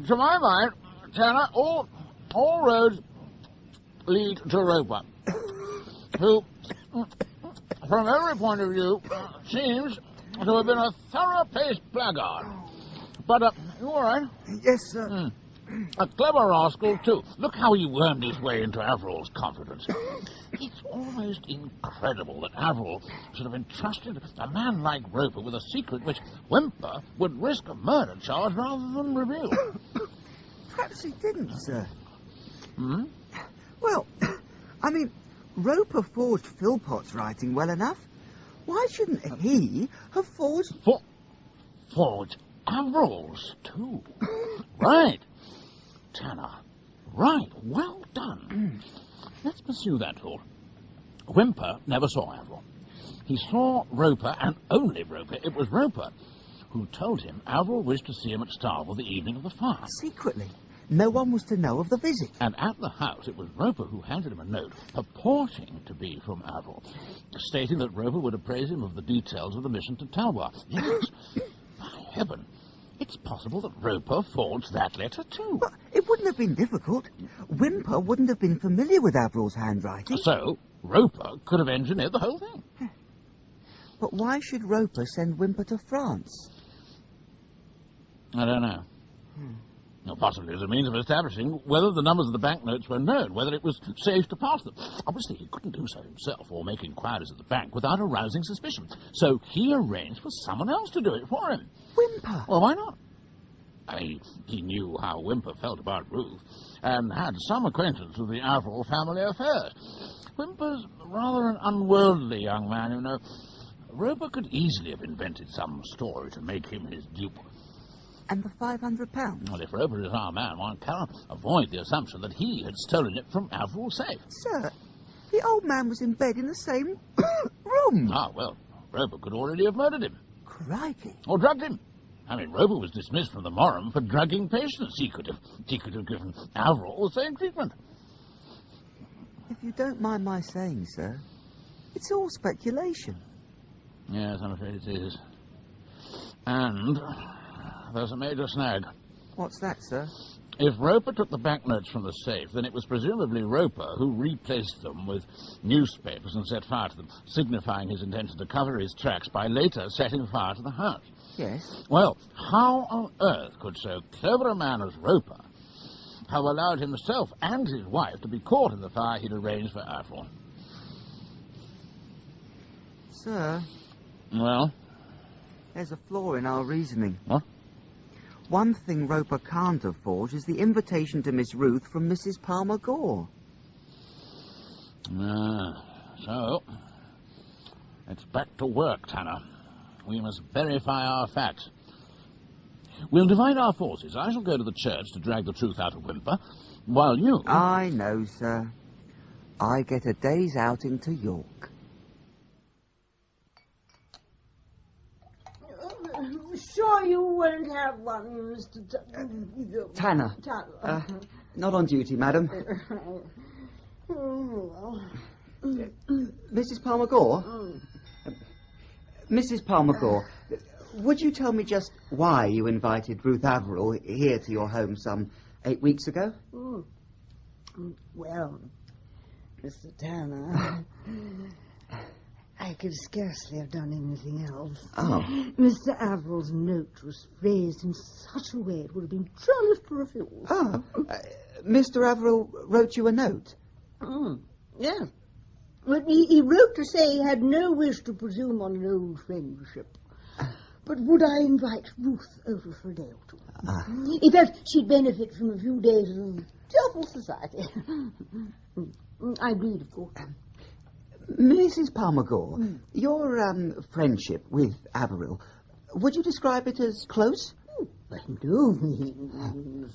To my mind, Tanner, all roads lead to Roper, who, from every point of view, seems to have been a thorough-paced blackguard. But, you all right? Yes, sir. A clever rascal, too. Look how he wormed his way into Averill's confidence. It's almost incredible that Averill should have entrusted a man like Roper with a secret which Whymper would risk a murder charge rather than reveal. Perhaps he didn't, sir. Well, I mean, Roper forged Philpot's writing well enough. Why shouldn't he have forged... Forged Averill's, too. Right. Tanner. Right. Well done. Let's pursue that thought. Whymper never saw Averill. He saw Roper, and only Roper. It was Roper who told him Averill wished to see him at Starvel the evening of the fire. Secretly. No one was to know of the visit. And at the house, it was Roper who handed him a note purporting to be from Averill, stating that Roper would appraise him of the details of the mission to Talbot. Yes. By heaven. It's possible that Roper forged that letter, too. But it wouldn't have been difficult. Whymper wouldn't have been familiar with Averill's handwriting. So, Roper could have engineered the whole thing. But why should Roper send Whymper to France? I don't know. Well, possibly as a means of establishing whether the numbers of the banknotes were known, whether it was safe to pass them. Obviously, he couldn't do so himself or make inquiries at the bank without arousing suspicion. So he arranged for someone else to do it for him. Whymper? Well, why not? He knew how Whymper felt about Ruth and had some acquaintance with the Averill family affairs. Whymper's rather an unworldly young man, you know. Roper could easily have invented some story to make him his dupe. And the £500? Well, if Roper is our man, one cannot avoid the assumption that he had stolen it from Averill's safe. Sir, the old man was in bed in the same room. Ah, well, Roper could already have murdered him. Crikey. Or drugged him. I mean, Roper was dismissed from the Morum for drugging patients. He could have given Averill the same treatment. If you don't mind my saying, sir, it's all speculation. Yes, I'm afraid it is. And there's a major snag. What's that, sir? If Roper took the banknotes from the safe, then it was presumably Roper who replaced them with newspapers and set fire to them, signifying his intention to cover his tracks by later setting fire to the house. Yes? Well, how on earth could so clever a man as Roper have allowed himself and his wife to be caught in the fire he'd arranged for Averill? Sir? Well? There's a flaw in our reasoning. What? One thing Roper can't have forged is the invitation to Miss Ruth from Mrs. Palmer-Gore. So, it's back to work, Tanner. We must verify our facts. We'll divide our forces. I shall go to the church to drag the truth out of Whymper, while you... I know, sir. I get a day's outing to York. Sure you won't have one, Mr. Tanner. Not on duty, madam. Mrs. Palmer-Gore? Mrs. Palmer-Gore, would you tell me just why you invited Ruth Averill here to your home some 8 weeks ago? Well, Mr. Tanner, I could scarcely have done anything else. Oh. Mr. Averill's note was phrased in such a way it would have been churlish to refuse. Oh. Mr. Averill wrote you a note? Yes. But he wrote to say he had no wish to presume on an old friendship. But would I invite Ruth over for a day or two? In fact, she'd benefit from a few days of cheerful society. I agreed, of course. Mrs. Palmer-Gore, your friendship with Averill, would you describe it as close? By no means.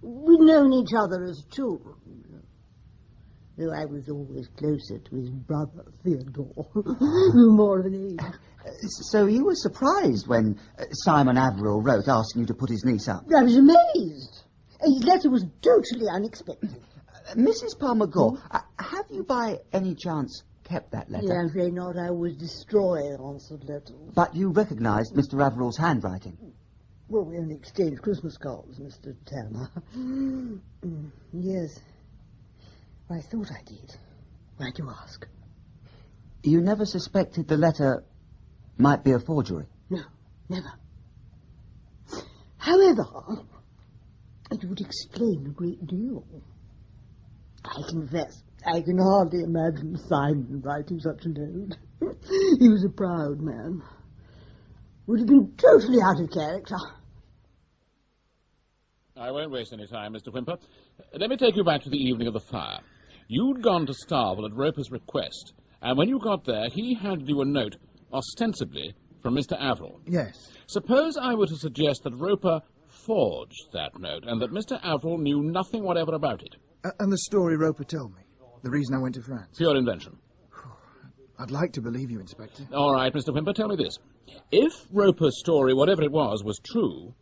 We'd known each other as children. Though I was always closer to his brother, Theodore, who more of an age. So you were surprised when Simon Averill wrote asking you to put his niece up? I was amazed. His letter was totally unexpected. Mrs. Palmer-Gore, have you by any chance kept that letter? Yeah, I'm afraid not. I always destroy answered letters. But you recognised Mr. Averill's handwriting? Well, we only exchanged Christmas cards, Mr. Tanner. Yes. I thought I did. Why'd you ask? You never suspected the letter might be a forgery? No, never. However, it would explain a great deal. I confess, I can hardly imagine Simon writing such a note. He was a proud man. Would have been totally out of character. I won't waste any time, Mr. Whymper. Let me take you back to the evening of the fire. You'd gone to Starvel at Roper's request, and when you got there, he handed you a note, ostensibly from Mr. Averill. Yes. Suppose I were to suggest that Roper forged that note, and that Mr. Averill knew nothing whatever about it. And the story Roper told me. The reason I went to France. Pure invention. I'd like to believe you, Inspector. All right, Mr. Whymper, tell me this. If Roper's story, whatever it was true,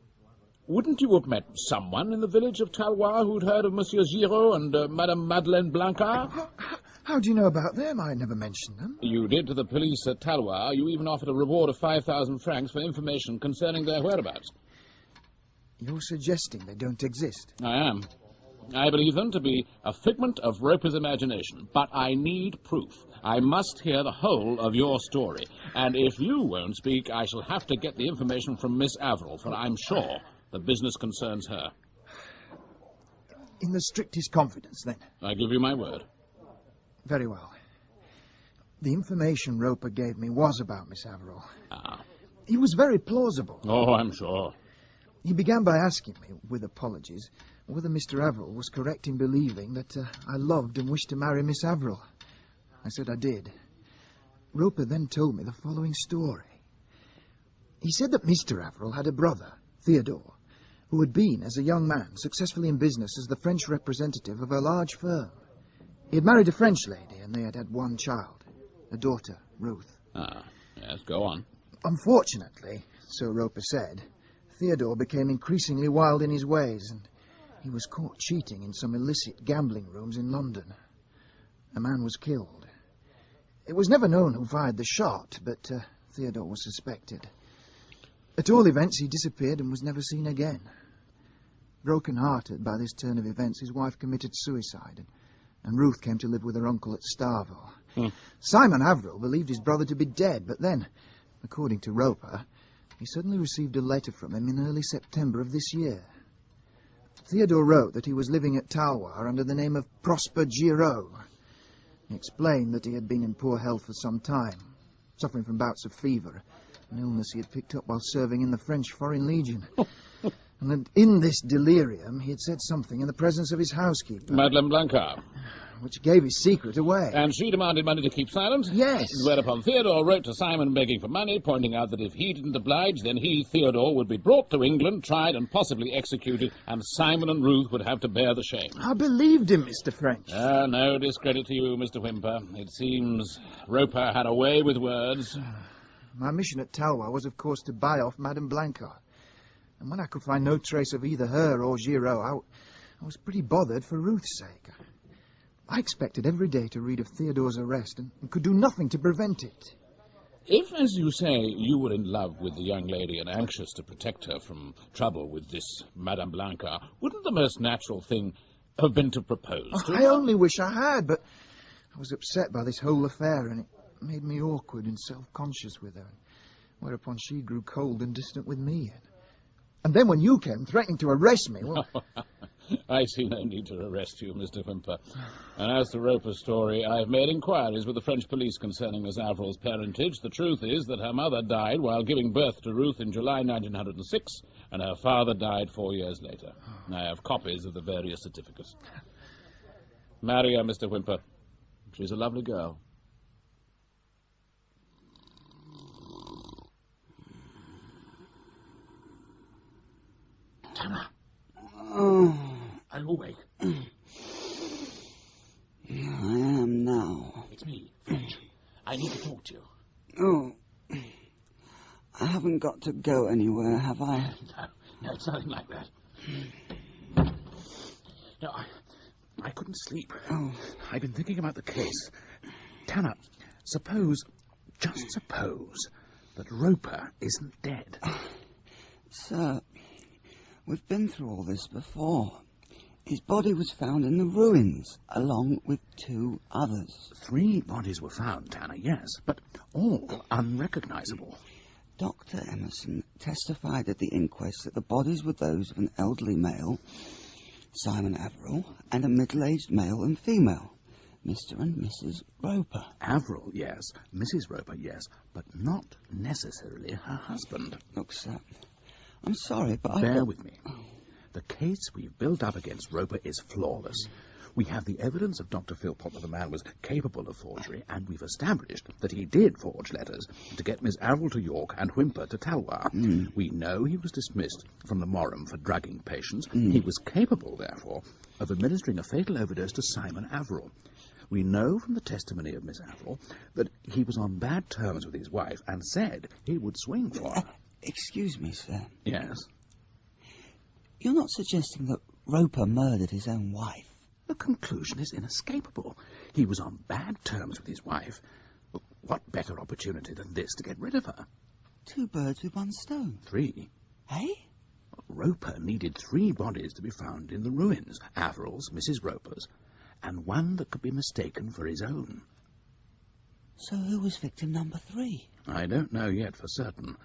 wouldn't you have met someone in the village of Talois who'd heard of Monsieur Giraud and Madame Madeleine Blancard? How do you know about them? I never mentioned them. You did to the police at Talois. You even offered a reward of 5,000 francs for information concerning their whereabouts. You're suggesting they don't exist? I am. I believe them to be a figment of Roper's imagination, but I need proof. I must hear the whole of your story, and if you won't speak, I shall have to get the information from Miss Averill, for I'm sure the business concerns her. In the strictest confidence, then? I give you my word. Very well. The information Roper gave me was about Miss Averill. He was very plausible. Oh, I'm sure. He began by asking me, with apologies, whether Mr. Averill was correct in believing that I loved and wished to marry Miss Averill. I said I did. Roper then told me the following story. He said that Mr. Averill had a brother, Theodore, who had been, as a young man, successful in business as the French representative of a large firm. He had married a French lady, and they had had one child, a daughter, Ruth. Yes. Yes, go on. Unfortunately, so Roper said, Theodore became increasingly wild in his ways, and he was caught cheating in some illicit gambling rooms in London. A man was killed. It was never known who fired the shot, but Theodore was suspected. At all events, he disappeared and was never seen again. Broken-hearted by this turn of events, his wife committed suicide, and Ruth came to live with her uncle at Starvel. Simon Averill believed his brother to be dead, but then, according to Roper, he suddenly received a letter from him in early September of this year. Theodore wrote that he was living at Talwar under the name of Prosper Giraud. He explained that he had been in poor health for some time, suffering from bouts of fever, an illness he had picked up while serving in the French Foreign Legion. And that in this delirium he had said something in the presence of his housekeeper, Madeleine Blancard. which gave his secret away. And she demanded money to keep silent? Yes. Whereupon Theodore wrote to Simon begging for money, pointing out that if he didn't oblige, then he, Theodore, would be brought to England, tried and possibly executed, and Simon and Ruth would have to bear the shame. I believed him, Mr. French. No discredit to you, Mr. Whymper. It seems Roper had a way with words. My mission at Talwar was, of course, to buy off Madame Blancard. And when I could find no trace of either her or Giraud, I was pretty bothered for Ruth's sake. I expected every day to read of Theodore's arrest and could do nothing to prevent it. If, as you say, you were in love with the young lady and anxious to protect her from trouble with this Madame Blancard, wouldn't the most natural thing have been to propose to her? I only wish I had, but I was upset by this whole affair, and it made me awkward and self-conscious with her, whereupon she grew cold and distant with me. And then when you came, threatening to arrest me, well... I see no need to arrest you, Mr. Whymper. And as to Roper's story, I've made inquiries with the French police concerning Miss Averill's parentage. The truth is that her mother died while giving birth to Ruth in July 1906, and her father died 4 years later. I have copies of the various certificates. Marry her, Mr. Whymper. She's a lovely girl. Tanner. Are you awake? Yeah, I am now. It's me, French. I need to talk to you. Oh, I haven't got to go anywhere, have I? No, it's nothing like that. No, I couldn't sleep. Oh. I've been thinking about the case. Tanner, just suppose, that Roper isn't dead. Sir, we've been through all this before. His body was found in the ruins, along with 2 others. 3 bodies were found, Tanner, yes, but all unrecognisable. Dr. Emerson testified at the inquest that the bodies were those of an elderly male, Simon Averill, and a middle-aged male and female, Mr. and Mrs. Roper. Averill, yes. Mrs. Roper, yes, but not necessarily her husband. Look, sir, I'm sorry, but Bear with me. The case we've built up against Roper is flawless. We have the evidence of Dr. Philpot that the man was capable of forgery, and we've established that he did forge letters to get Miss Averill to York and Whymper to Talwar. We know he was dismissed from the Morum for drugging patients. He was capable, therefore, of administering a fatal overdose to Simon Averill. We know from the testimony of Miss Averill that he was on bad terms with his wife and said he would swing for her. Excuse me, sir. Yes? You're not suggesting that Roper murdered his own wife? The conclusion is inescapable. He was on bad terms with his wife. What better opportunity than this to get rid of her? 2 birds with 1 stone. 3. Eh? Roper needed 3 bodies to be found in the ruins, Averill's, Mrs. Roper's, and 1 that could be mistaken for his own. So who was victim number 3? I don't know yet for certain,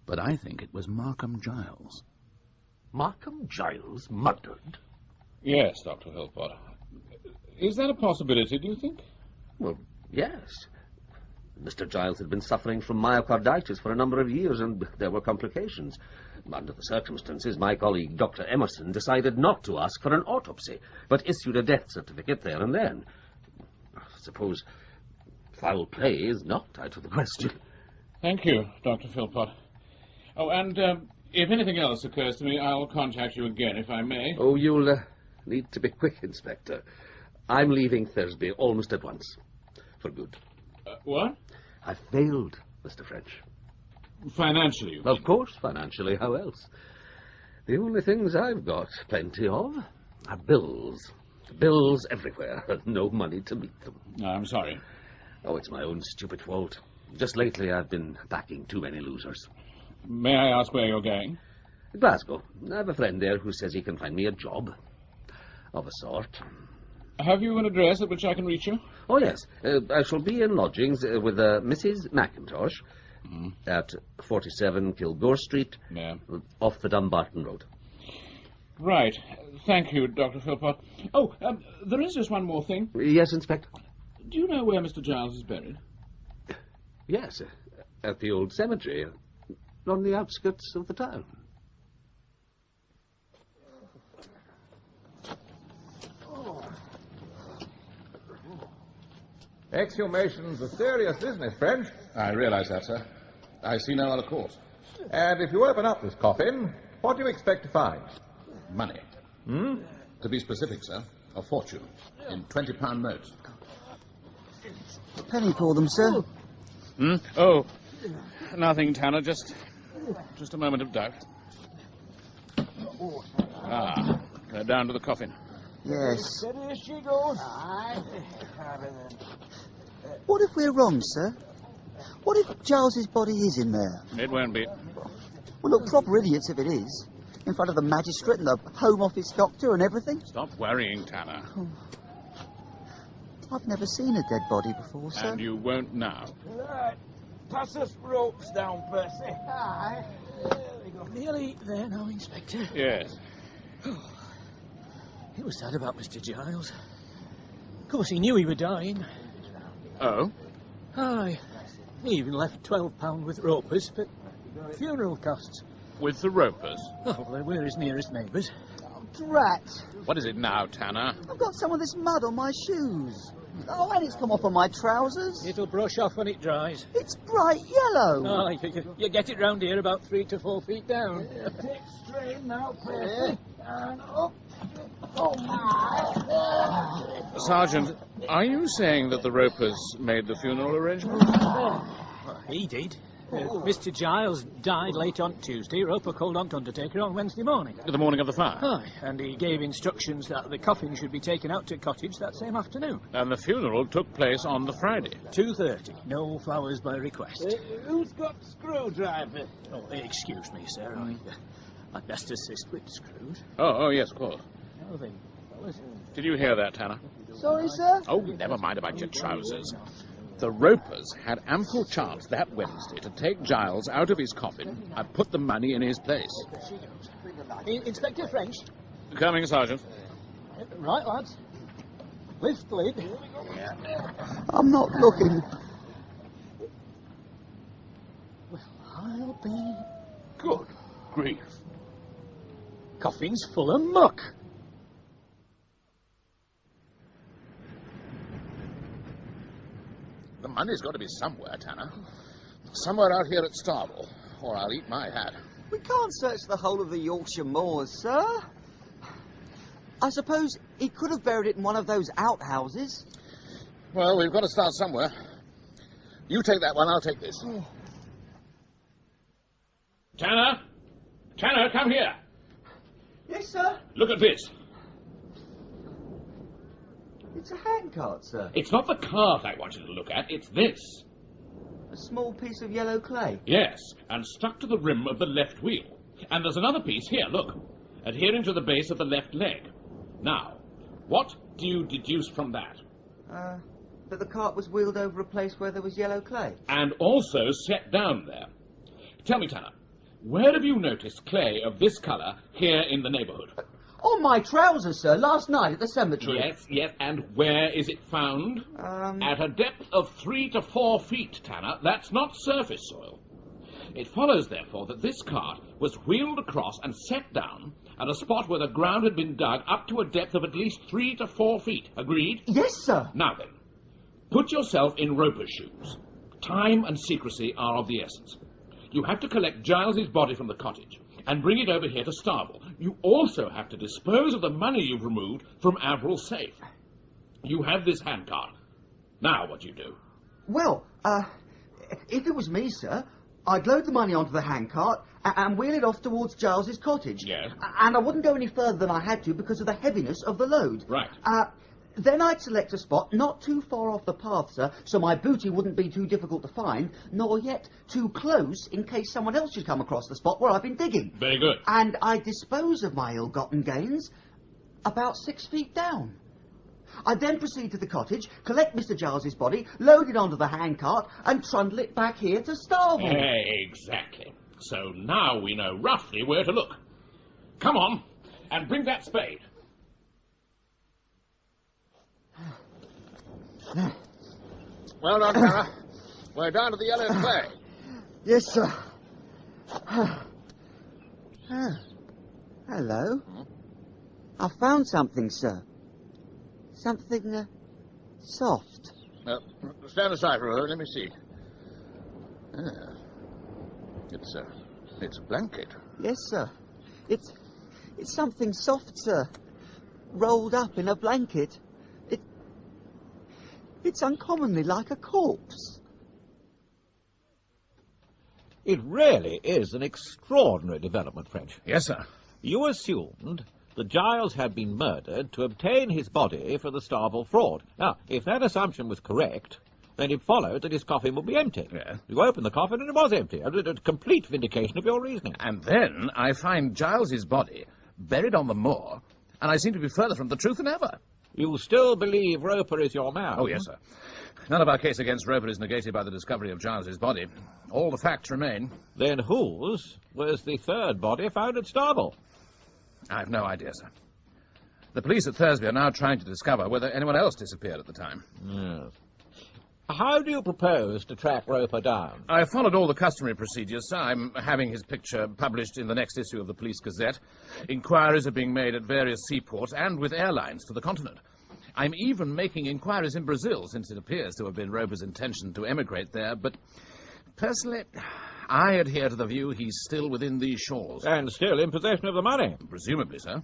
but I think it was Markham Giles. Markham Giles murdered? Yes, Dr. Philpot. Is that a possibility, do you think? Well, yes. Mr. Giles had been suffering from myocarditis for a number of years, and there were complications. Under the circumstances, my colleague, Dr. Emerson, decided not to ask for an autopsy, but issued a death certificate there and then. I suppose foul play is not out of the question. Thank you, Dr. Philpot. Oh, and if anything else occurs to me, I'll contact you again, if I may. Oh, you'll need to be quick, Inspector. I'm leaving Thursby almost at once. For good. What? I failed Mr. French. Financially, you mean? Of course, financially. How else? The only things I've got plenty of are bills. Bills everywhere, and no money to meet them. I'm sorry. Oh, it's my own stupid fault. Just lately I've been backing too many losers. May I ask where you're going? Glasgow. I have a friend there who says he can find me a job. Of a sort. Have you an address at which I can reach you? Oh, yes. I shall be in lodgings with Mrs. Mackintosh at 47 Kilgore Street, off the Dumbarton Road. Right. Thank you, Dr. Philpot. Oh, there is just one more thing. Yes, Inspector? Do you know where Mr. Giles is buried? Yes, at the old cemetery, on the outskirts of the town. Exhumation's a serious business, French. I realize that, sir. I see no other course. And if you open up this coffin, what do you expect to find? Money. Hmm? To be specific, sir, a fortune in £20 notes. A penny for them, sir. Hmm? Oh, nothing, Tanner, just a moment of doubt. Ah, they're down to the coffin. Yes. Steady she goes. What if we're wrong, sir? What if Giles's body is in there? It won't be. We'll look proper idiots if it is. In front of the magistrate and the Home Office doctor and everything. Stop worrying, Tanner. Oh. I've never seen a dead body before, sir. And you won't now. Right. Pass us ropes down, Percy. Aye. There we go. Nearly there now, Inspector. Yes. It was sad about Mr. Giles. Of course, he knew he was dying. Oh? Aye. He even left £12 with ropers for funeral costs. With the ropers? Oh, well, we're his nearest neighbours. Drat. What is it now, Tanner? I've got some of this mud on my shoes. Oh, and it's come off on my trousers. It'll brush off when it dries. It's bright yellow. Oh, you get it round here about 3 to 4 feet down. Take strain now, Percy. And up. Oh, my. Sergeant, are you saying that the ropers made the funeral arrangements? Well, he did. Mr. Giles died late on Tuesday. Roper called on to undertaker on Wednesday morning. The morning of the fire? Aye, and he gave instructions that the coffin should be taken out to cottage that same afternoon. And the funeral took place on the Friday? 2:30. No flowers by request. Who's got the screwdriver? Oh, excuse me, sir. I'd best assist with screws. Oh, yes, of course. Now then, fellas. Did you hear that, Tanner? Sorry, sir? Oh, never mind about your trousers. The ropers had ample chance that Wednesday to take Giles out of his coffin and put the money in his place. Inspector French. Coming, Sergeant. Right, lads. Lift lid. I'm not looking. Well, I'll be... Good grief. Coffin's full of muck. The money's got to be somewhere, Tanner. Somewhere out here at Starvel, or I'll eat my hat. We can't search the whole of the Yorkshire moors, sir. I suppose he could have buried it in one of those outhouses. Well, we've got to start somewhere. You take that one, I'll take this. Oh. Tanner! Tanner, come here! Yes, sir? Look at this. It's a handcart, sir. It's not the cart I want you to look at, it's this. A small piece of yellow clay? Yes, and stuck to the rim of the left wheel. And there's another piece here, look, adhering to the base of the left leg. Now, what do you deduce from that? That the cart was wheeled over a place where there was yellow clay. And also set down there. Tell me, Tanner, where have you noticed clay of this colour here in the neighbourhood? On my trousers, sir, last night at the cemetery. Yes, and where is it found? At a depth of 3 to 4 feet, Tanner. That's not surface soil. It follows, therefore, that this cart was wheeled across and set down at a spot where the ground had been dug up to a depth of at least 3 to 4 feet. Agreed? Yes, sir. Now then, put yourself in Roper's shoes. Time and secrecy are of the essence. You have to collect Giles's body from the cottage and bring it over here to Starvel. You also have to dispose of the money you've removed from Averill's safe. You have this handcart. Now what do you do? Well, If it was me, sir, I'd load the money onto the handcart and wheel it off towards Giles's cottage. Yes. And I wouldn't go any further than I had to because of the heaviness of the load. Right. Then I'd select a spot not too far off the path, sir, so my booty wouldn't be too difficult to find, nor yet too close in case someone else should come across the spot where I've been digging. Very good. And I'd dispose of my ill-gotten gains about 6 feet down. I'd then proceed to the cottage, collect Mr. Giles's body, load it onto the handcart, and trundle it back here to Starvel. Exactly. So now we know roughly where to look. Come on, and bring that spade. Well done, Tara. We're down to the yellow clay. Yes, sir. Hello. I found something, sir. Something, soft. Stand aside for a moment, let me see. It's a blanket. Yes, sir. It's something soft, sir. Rolled up in a blanket. It's uncommonly like a corpse. It really is an extraordinary development, French. Yes, sir. You assumed that Giles had been murdered to obtain his body for the Starvel fraud. Now, if that assumption was correct, then it followed that his coffin would be empty. Yeah. You opened the coffin and it was empty. A complete vindication of your reasoning. And then I find Giles's body buried on the moor, and I seem to be further from the truth than ever. You still believe Roper is your man? Oh, yes, sir. None of our case against Roper is negated by the discovery of Giles's body. All the facts remain. Then whose was the third body found at Starvel? I've no idea, sir. The police at Thursby are now trying to discover whether anyone else disappeared at the time. Yes. How do you propose to track Roper down? I followed all the customary procedures, sir. I'm having his picture published in the next issue of the Police Gazette. Inquiries are being made at various seaports and with airlines to the continent. I'm even making inquiries in Brazil, since it appears to have been Roper's intention to emigrate there, but personally, I adhere to the view he's still within these shores. And still in possession of the money? Presumably, sir.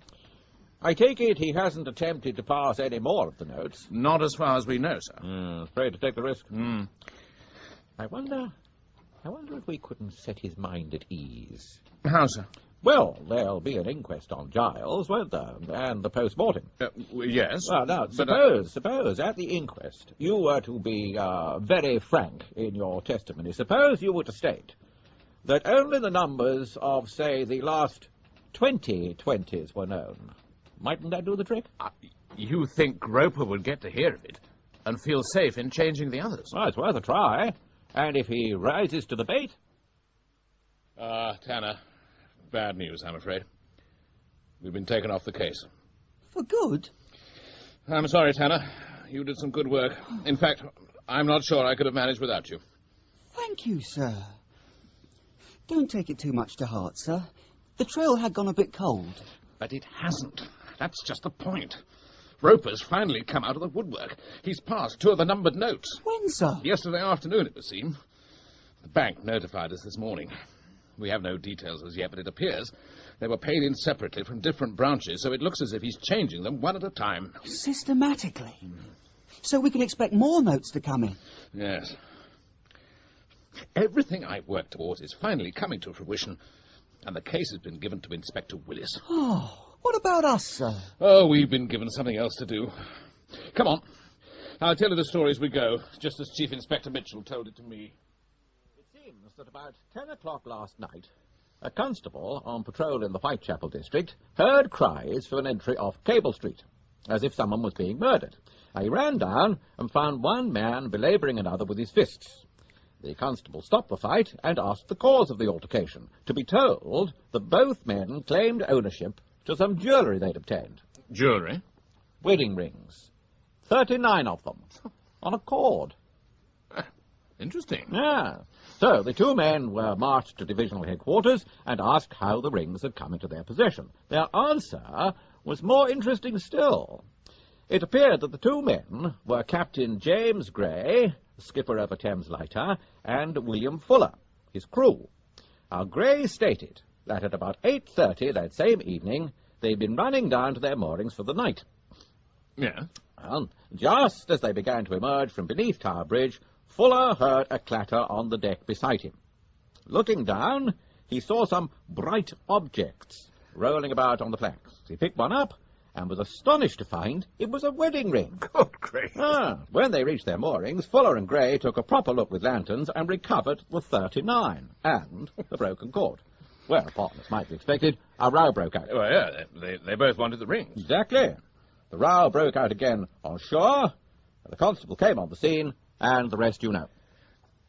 I take it he hasn't attempted to pass any more of the notes? Not as far as we know, sir. Afraid to take the risk. I wonder if we couldn't set his mind at ease. How, sir? Well, there'll be an inquest on Giles, won't there? And the post-mortem. Yes. Well, now, suppose at the inquest you were to be very frank in your testimony. Suppose you were to state that only the numbers of, say, the last 20 20s were known. Mightn't that do the trick? You think Roper would get to hear of it and feel safe in changing the others? Well, it's worth a try. And if he rises to the bait... Tanner, bad news, I'm afraid. We've been taken off the case. For good? I'm sorry, Tanner. You did some good work. In fact, I'm not sure I could have managed without you. Thank you, sir. Don't take it too much to heart, sir. The trail had gone a bit cold. But it hasn't. That's just the point. Roper's finally come out of the woodwork. He's passed 2 of the numbered notes. When, sir? Yesterday afternoon, it would seem. The bank notified us this morning. We have no details as yet, but it appears they were paid in separately from different branches, so it looks as if he's changing them one at a time. Systematically? So we can expect more notes to come in? Yes. Everything I've worked towards is finally coming to fruition, and the case has been given to Inspector Willis. Oh, what about us, sir? Oh, we've been given something else to do. Come on. I'll tell you the story as we go, just as Chief Inspector Mitchell told it to me. It seems that about 10 o'clock last night, a constable on patrol in the Whitechapel district heard cries for an entry off Cable Street, as if someone was being murdered. He ran down and found one man belabouring another with his fists. The constable stopped the fight and asked the cause of the altercation, to be told that both men claimed ownership to some jewellery they'd obtained. Jewellery? Wedding rings. 39 of them. On a cord. Interesting. Yeah. So the 2 men were marched to divisional headquarters and asked how the rings had come into their possession. Their answer was more interesting still. It appeared that the 2 men were Captain James Gray, skipper of a Thames lighter, and William Fuller, his crew. Now, Gray stated that at about 8:30 that same evening, they'd been running down to their moorings for the night. Yeah. Well, just as they began to emerge from beneath Tower Bridge, Fuller heard a clatter on the deck beside him. Looking down, he saw some bright objects rolling about on the planks. He picked one up and was astonished to find it was a wedding ring. Good gracious. When they reached their moorings, Fuller and Gray took a proper look with lanterns and recovered the 39 and the broken cord. Whereupon, as might be expected, a row broke out. Well, yeah, they both wanted the rings. Exactly. The row broke out again on shore. The constable came on the scene, and the rest you know.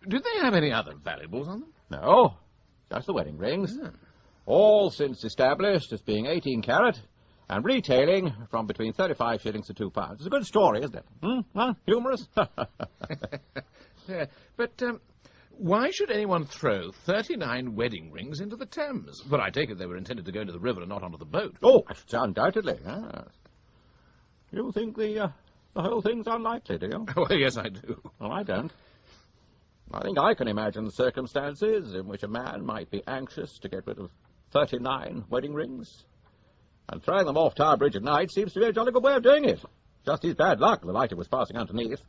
Did they have any other valuables on them? No, just the wedding rings. All since established as being 18 carat and retailing from between 35 shillings to £2. It's a good story, isn't it? Humorous? Yeah, but why should anyone throw 39 wedding rings into the Thames? But I take it they were intended to go into the river and not onto the boat. Oh, undoubtedly, yes. You think the whole thing's unlikely, do you? Well, yes, I do. Well, I don't. I think I can imagine circumstances in which a man might be anxious to get rid of 39 wedding rings. And throwing them off Tower Bridge at night seems to be a jolly good way of doing it. Just his bad luck the lighter was passing underneath.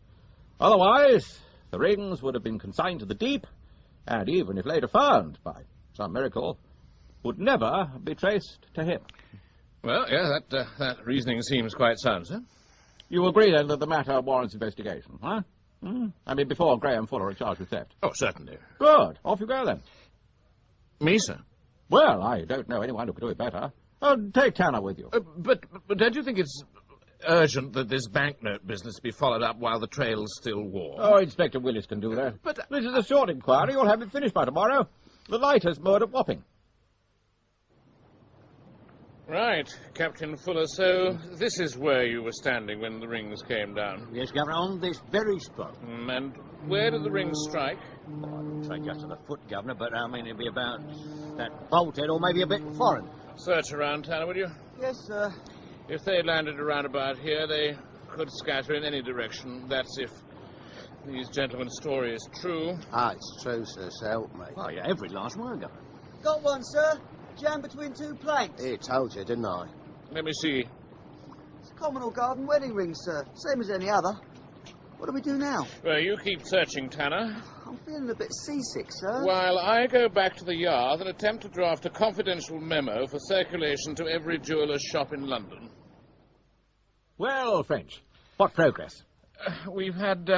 Otherwise, the rings would have been consigned to the deep, and even if later found by some miracle, would never be traced to him. Well, yeah, that reasoning seems quite sound, sir. You agree, then, that the matter warrants investigation, huh? I mean, before Gray and Fuller are charged with theft. Oh, certainly. Good. Off you go, then. Me, sir? Well, I don't know anyone who could do it better. Take Tanner with you. But don't you think it's urgent that this banknote business be followed up while the trail's still warm? Oh, Inspector Willis can do that. But this is a short inquiry. You'll have it finished by tomorrow. The lighter's moored at Wapping. Right, Captain Fuller, so this is where you were standing when the rings came down? Yes, Governor, on this very spot. And where did the rings strike? I wouldn't say just at the foot, Governor, but I mean it'd be about that bolthead or maybe a bit foreign. Search around, Tanner, would you? Yes, sir. If they landed around about here, they could scatter in any direction. That's if these gentlemen's story is true. It's true, sir, so help me. Oh, yeah, every last word, Governor. Got one, sir. Jammed between two planks. It told you, didn't I? Let me see. It's a common or garden wedding ring, sir. Same as any other. What do we do now? Well, you keep searching, Tanner. I'm feeling a bit seasick, sir. While I go back to the Yard and attempt to draft a confidential memo for circulation to every jeweller's shop in London. Well, French, what progress? We've had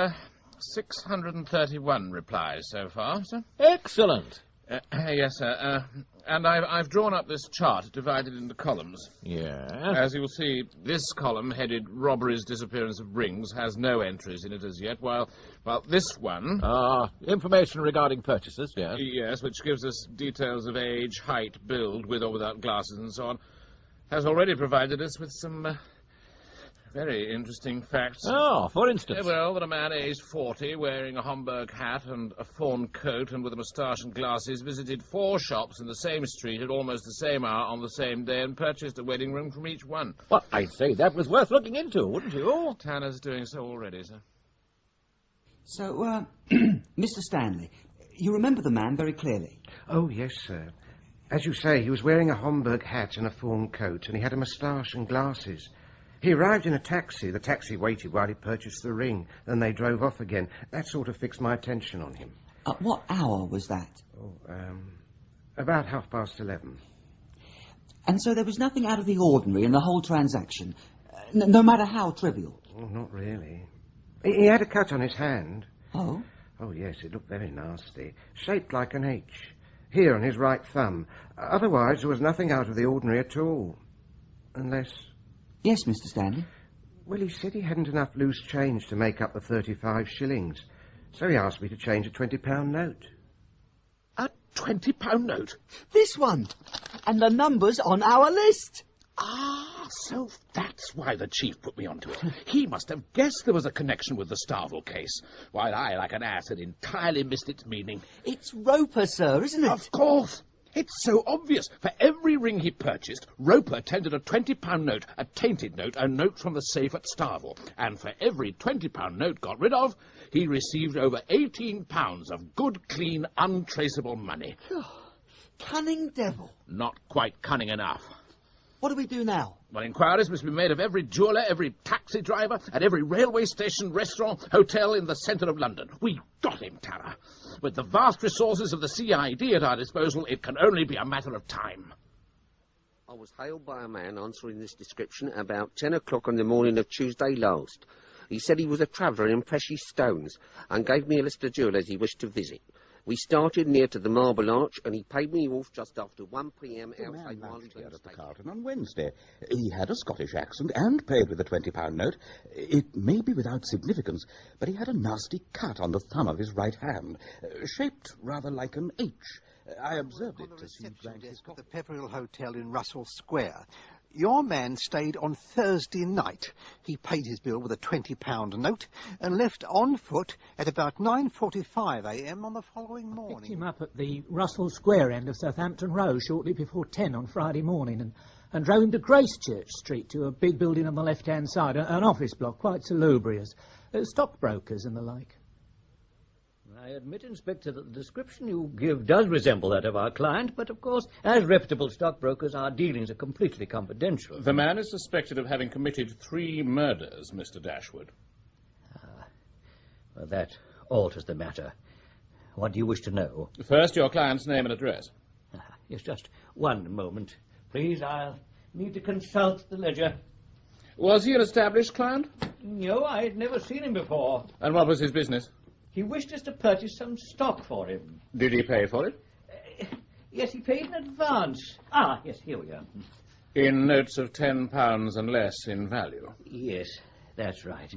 631 replies so far, sir. Excellent. Yes, sir. And I've drawn up this chart divided into columns. Yeah. As you'll see, this column, headed Robberies, Disappearance of Rings, has no entries in it as yet, while this one... information regarding purchases, yes. Yes, which gives us details of age, height, build, with or without glasses and so on, has already provided us with some... very interesting facts. Oh, for instance? Well, that a man aged 40, wearing a Homburg hat and a fawn coat and with a moustache and glasses, visited 4 shops in the same street at almost the same hour on the same day and purchased a wedding ring from each one. Well, I'd say that was worth looking into, wouldn't you? Tanner's doing so already, sir. So, Mr. Stanley, you remember the man very clearly? Oh, yes, sir. As you say, he was wearing a Homburg hat and a fawn coat, and he had a moustache and glasses. He arrived in a taxi. The taxi waited while he purchased the ring. Then they drove off again. That sort of fixed my attention on him. At what hour was that? About 11:30. And so there was nothing out of the ordinary in the whole transaction, no matter how trivial? Oh, not really. He had a cut on his hand. Oh? Oh, yes, it looked very nasty. Shaped like an H. Here on his right thumb. Otherwise, there was nothing out of the ordinary at all. Unless... Yes, Mr. Stanley? Well, he said he hadn't enough loose change to make up the 35 shillings. So he asked me to change a £20 note. A £20 note? This one. And the number's on our list. So that's why the chief put me onto it. He must have guessed there was a connection with the Starvel case, while I, like an ass, had entirely missed its meaning. It's Roper, sir, isn't it? Of course. It's so obvious. For every ring he purchased, Roper tendered a £20 note, a tainted note, a note from the safe at Starvel. And for every £20 note got rid of, he received over £18 of good, clean, untraceable money. Cunning devil. Not quite cunning enough. What do we do now? Well, inquiries must be made of every jeweller, every taxi driver, and every railway station, restaurant, hotel in the centre of London. We've got him, Tara. With the vast resources of the CID at our disposal, it can only be a matter of time. I was hailed by a man answering this description at about 10 o'clock on the morning of Tuesday last. He said he was a traveller in precious stones and gave me a list of jewellers he wished to visit. We started near to the Marble Arch, and he paid me off just after 1 p.m. outside Here at the Carlton on Wednesday. He had a Scottish accent and paid with a £20 note. It may be without significance, but he had a nasty cut on the thumb of his right hand, shaped rather like an H. I observed it as he drank his coffee. The Averill Hotel in Russell Square. Your man stayed on Thursday night. He paid his bill with a £20 note and left on foot at about 9:45 a.m. on the following morning. Picked him up at the Russell Square end of Southampton Row shortly before 10 on Friday morning and drove him to Gracechurch Street to a big building on the left-hand side, an office block, quite salubrious, stockbrokers and the like. I admit, Inspector, that the description you give does resemble that of our client, but, of course, as reputable stockbrokers, our dealings are completely confidential. The man is suspected of having committed 3 murders, Mr. Dashwood. Well, that alters the matter. What do you wish to know? First, your client's name and address. Yes, just one moment. Please, I'll need to consult the ledger. Was he an established client? No, I had never seen him before. And what was his business? He wished us to purchase some stock for him. Did he pay for it? Yes, he paid in advance. Yes, here we are. In notes of £10 and less in value? Yes, that's right.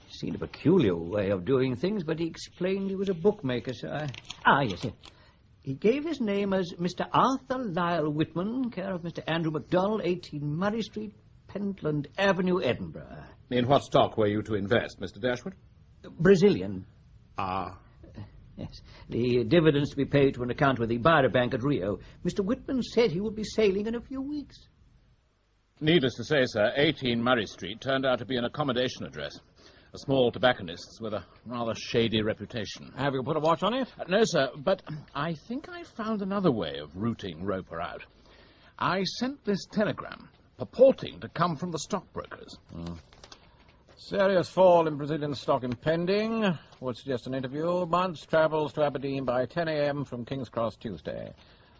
Seemed a peculiar way of doing things, but he explained he was a bookmaker, so yes. He gave his name as Mr. Arthur Lyle Whitman, care of Mr. Andrew MacDonald, 18 Murray Street, Pentland Avenue, Edinburgh. In what stock were you to invest, Mr. Dashwood? Brazilian. Yes. The dividends to be paid to an account with the Bayer Bank at Rio. Mr. Whitman said he would be sailing in a few weeks. Needless to say, sir, 18 Murray Street turned out to be an accommodation address. A small tobacconist's with a rather shady reputation. Have you put a watch on it? No, sir, but I think I found another way of rooting Roper out. I sent this telegram, purporting to come from the stockbrokers. Serious fall in Brazilian stock impending. Would suggest an interview. Bunce travels to Aberdeen by 10 a.m. from King's Cross Tuesday.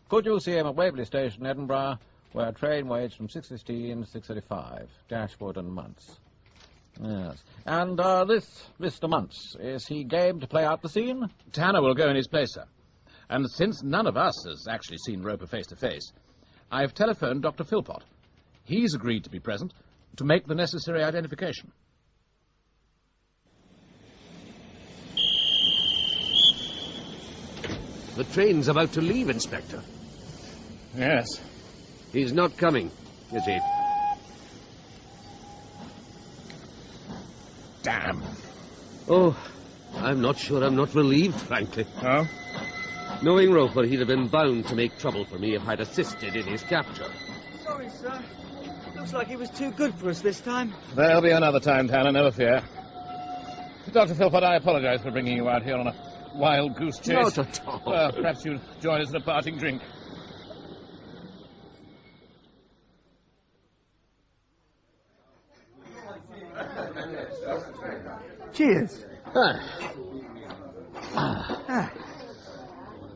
Could you see him at Waverley Station, Edinburgh, where train waits from 6:16 to 6:35. Dashwood and Muntz. Yes. And this Mr. Muntz, is he game to play out the scene? Tanner will go in his place, sir. And since none of us has actually seen Roper face to face, I've telephoned Dr. Philpot. He's agreed to be present to make the necessary identification. The train's about to leave, Inspector. Yes. He's not coming, is he? Damn. Oh, I'm not sure I'm not relieved, frankly. Oh? Knowing Roper, he'd have been bound to make trouble for me if I'd assisted in his capture. Sorry, sir. Looks like he was too good for us this time. There'll be another time, Tanner, never fear. Dr. Philpot, I apologize for bringing you out here on a wild goose chase. Not at all. Well, perhaps you'd join us in a parting drink. Cheers.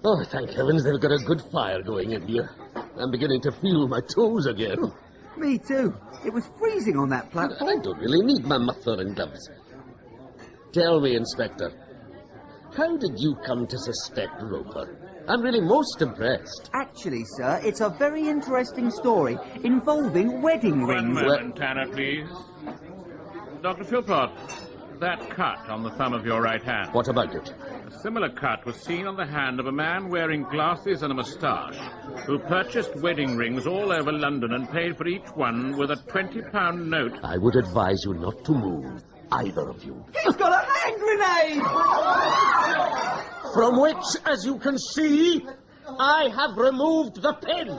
Oh, thank heavens they've got a good fire going in here. I'm beginning to feel my toes again. Me too. It was freezing on that platform. I don't really need my muffler and gloves. Tell me, Inspector, how did you come to suspect Roper? I'm really most impressed. Actually, sir, it's a very interesting story involving wedding rings. One moment, Tanner, please. Dr. Philpot, that cut on the thumb of your right hand. What about it? A similar cut was seen on the hand of a man wearing glasses and a moustache, who purchased wedding rings all over London and paid for each one with a £20 note. I would advise you not to move, either of you. He's got a hand grenade! From which, as you can see, I have removed the pin.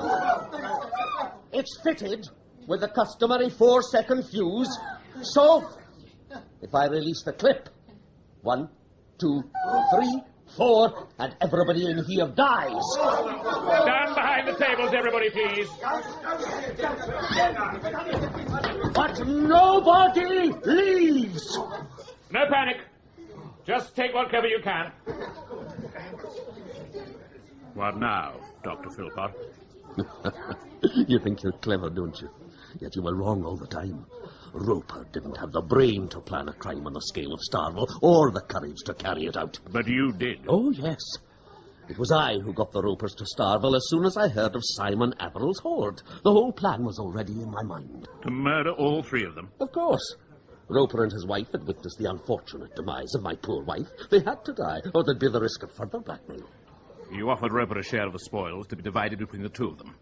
It's fitted with the customary 4-second fuse, so if I release the clip, 1, 2, 3, 4, and everybody in here dies. Down behind the tables, everybody, please. But nobody leaves. No panic. Just take what cover you can. What now, Dr. Philpot? You think you're clever, don't you? Yet you were wrong all the time. Roper didn't have the brain to plan a crime on the scale of Starvel, or the courage to carry it out. But you did. Oh, yes. It was I who got the Ropers to Starvel as soon as I heard of Simon Averill's hoard. The whole plan was already in my mind. To murder all 3 of them? Of course. Roper and his wife had witnessed the unfortunate demise of my poor wife. They had to die, or there'd be the risk of further blackmail. You offered Roper a share of the spoils to be divided between the 2 of them.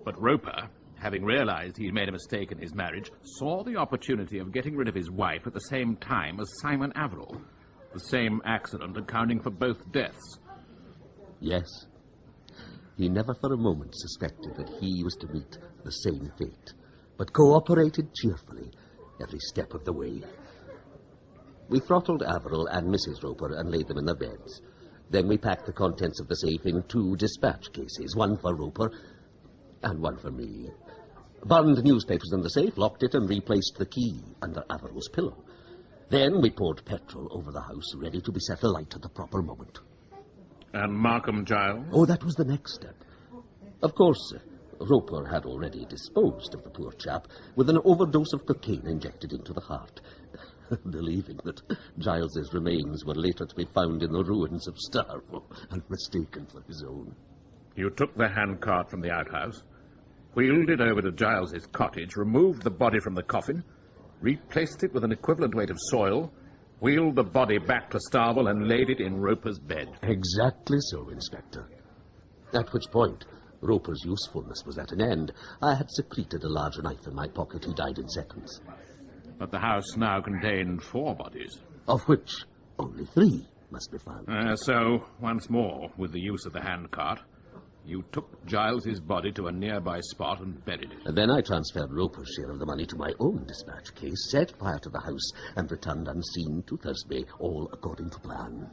But Roper, having realized he had made a mistake in his marriage, saw the opportunity of getting rid of his wife at the same time as Simon Averill. The same accident accounting for both deaths. Yes. He never for a moment suspected that he was to meet the same fate, but cooperated cheerfully every step of the way. We throttled Averill and Mrs. Roper and laid them in their beds. Then we packed the contents of the safe in 2 dispatch cases, one for Roper and one for me. Burned newspapers in the safe, locked it, and replaced the key under Averill's pillow. Then we poured petrol over the house, ready to be set alight at the proper moment. And Markham Giles? Oh, that was the next step. Of course, Roper had already disposed of the poor chap with an overdose of cocaine injected into the heart, believing that Giles's remains were later to be found in the ruins of Starvel and mistaken for his own. You took the handcart from the outhouse, wheeled it over to Giles's cottage, removed the body from the coffin, replaced it with an equivalent weight of soil, wheeled the body back to Starvel and laid it in Roper's bed. Exactly so, Inspector. At which point, Roper's usefulness was at an end. I had secreted a large knife in my pocket. He died in seconds. But the house now contained 4 bodies. Of which only 3 must be found. So, once more, with the use of the handcart, you took Giles's body to a nearby spot and buried it. And then I transferred Roper's share of the money to my own dispatch case, set fire to the house, and returned unseen to Thursby, all according to plan.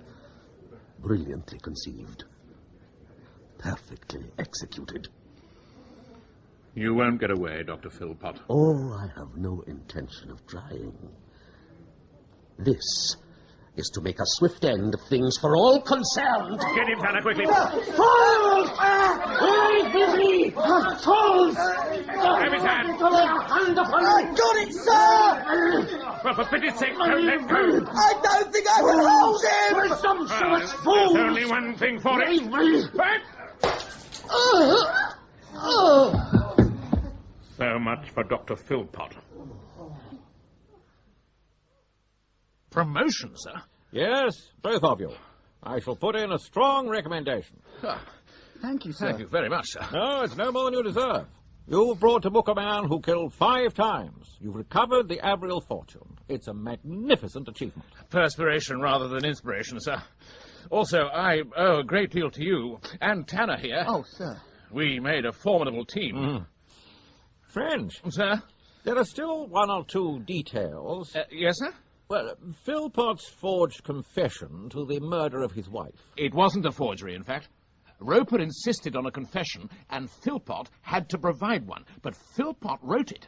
Brilliantly conceived. Perfectly executed. You won't get away, Dr. Philpot. Oh, I have no intention of trying. This is to make a swift end of things for all concerned. Get him, Tanner, quickly. Fools! Leave me! Fools! Have his hand. I got it, sir! Well, for pity's sake, don't let go. I don't think I can hold him! Presumptuous fools! There's only one thing for it. Leave me! Back! So much for Dr. Philpot. Promotion, sir? Yes, both of you. I shall put in a strong recommendation. Thank you, sir. Thank you very much, sir. No, it's no more than you deserve. You've brought to book a man who killed 5 times. You've recovered the Averill fortune. It's a magnificent achievement. Perspiration rather than inspiration, sir. Also, I owe a great deal to you and Tanner here. Oh, sir. We made a formidable team. French. Sir? There are still 1 or 2 details. Yes, sir? Well, Philpot's forged confession to the murder of his wife. It wasn't a forgery, in fact. Roper insisted on a confession, and Philpot had to provide one. But Philpot wrote it,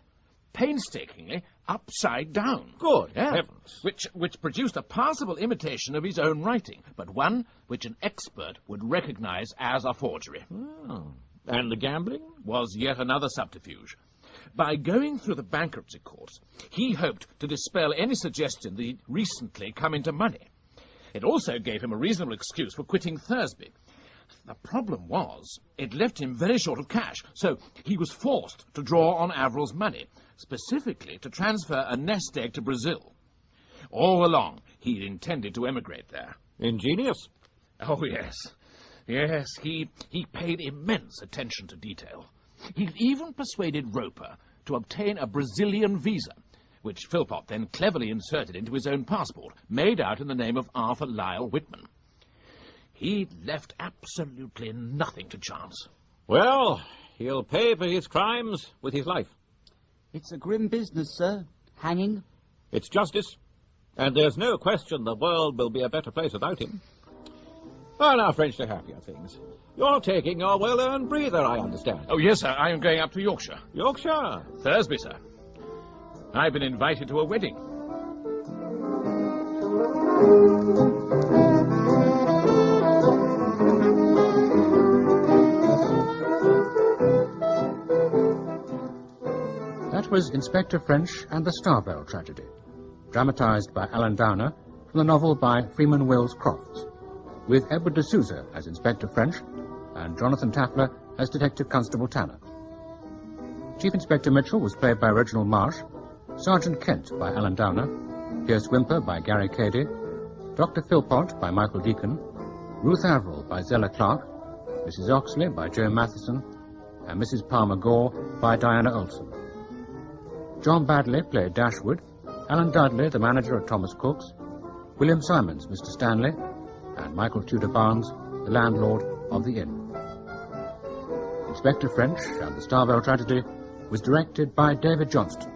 painstakingly, upside down. Good heavens. Which produced a passable imitation of his own writing, but one which an expert would recognize as a forgery. Oh. And the gambling? Was yet another subterfuge. By going through the bankruptcy courts, he hoped to dispel any suggestion that he'd recently come into money. It also gave him a reasonable excuse for quitting Thursby. The problem was, it left him very short of cash, so he was forced to draw on Averill's money, specifically to transfer a nest egg to Brazil. All along, he'd intended to emigrate there. Ingenious. Oh, yes. Yes, he paid immense attention to detail. He'd even persuaded Roper to obtain a Brazilian visa, which Philpot then cleverly inserted into his own passport, made out in the name of Arthur Lyle Whitman. He'd left absolutely nothing to chance. Well, he'll pay for his crimes with his life. It's a grim business, sir. Hanging. It's justice. And there's no question the world will be a better place without him. Well, now, French, to happier things. You're taking your well-earned breather, I understand. Oh, yes, sir. I am going up to Yorkshire. Yorkshire? Thursby, sir. I've been invited to a wedding. That was Inspector French and the Starvel Tragedy, dramatised by Alan Downer from the novel by Freeman Wills Crofts, with Edward de Souza as Inspector French and Jonathan Tafler as Detective Constable Tanner. Chief Inspector Mitchell was played by Reginald Marsh, Sergeant Kent by Alan Downer, Pierce Whymper by Gary Cady, Dr. Philpot by Michael Deacon, Ruth Averill by Zelah Clarke, Mrs. Oxley by Joan Matheson, and Mrs. Palmer-Gore by Diana Olsson. John Baddeley played Dashwood, Alan Dudley, the manager at Thomas Cook's, William Simons, Mr. Stanley, and Michael Tudor Barnes, the landlord of the inn. Inspector French and the Starvel Tragedy was directed by David Johnston.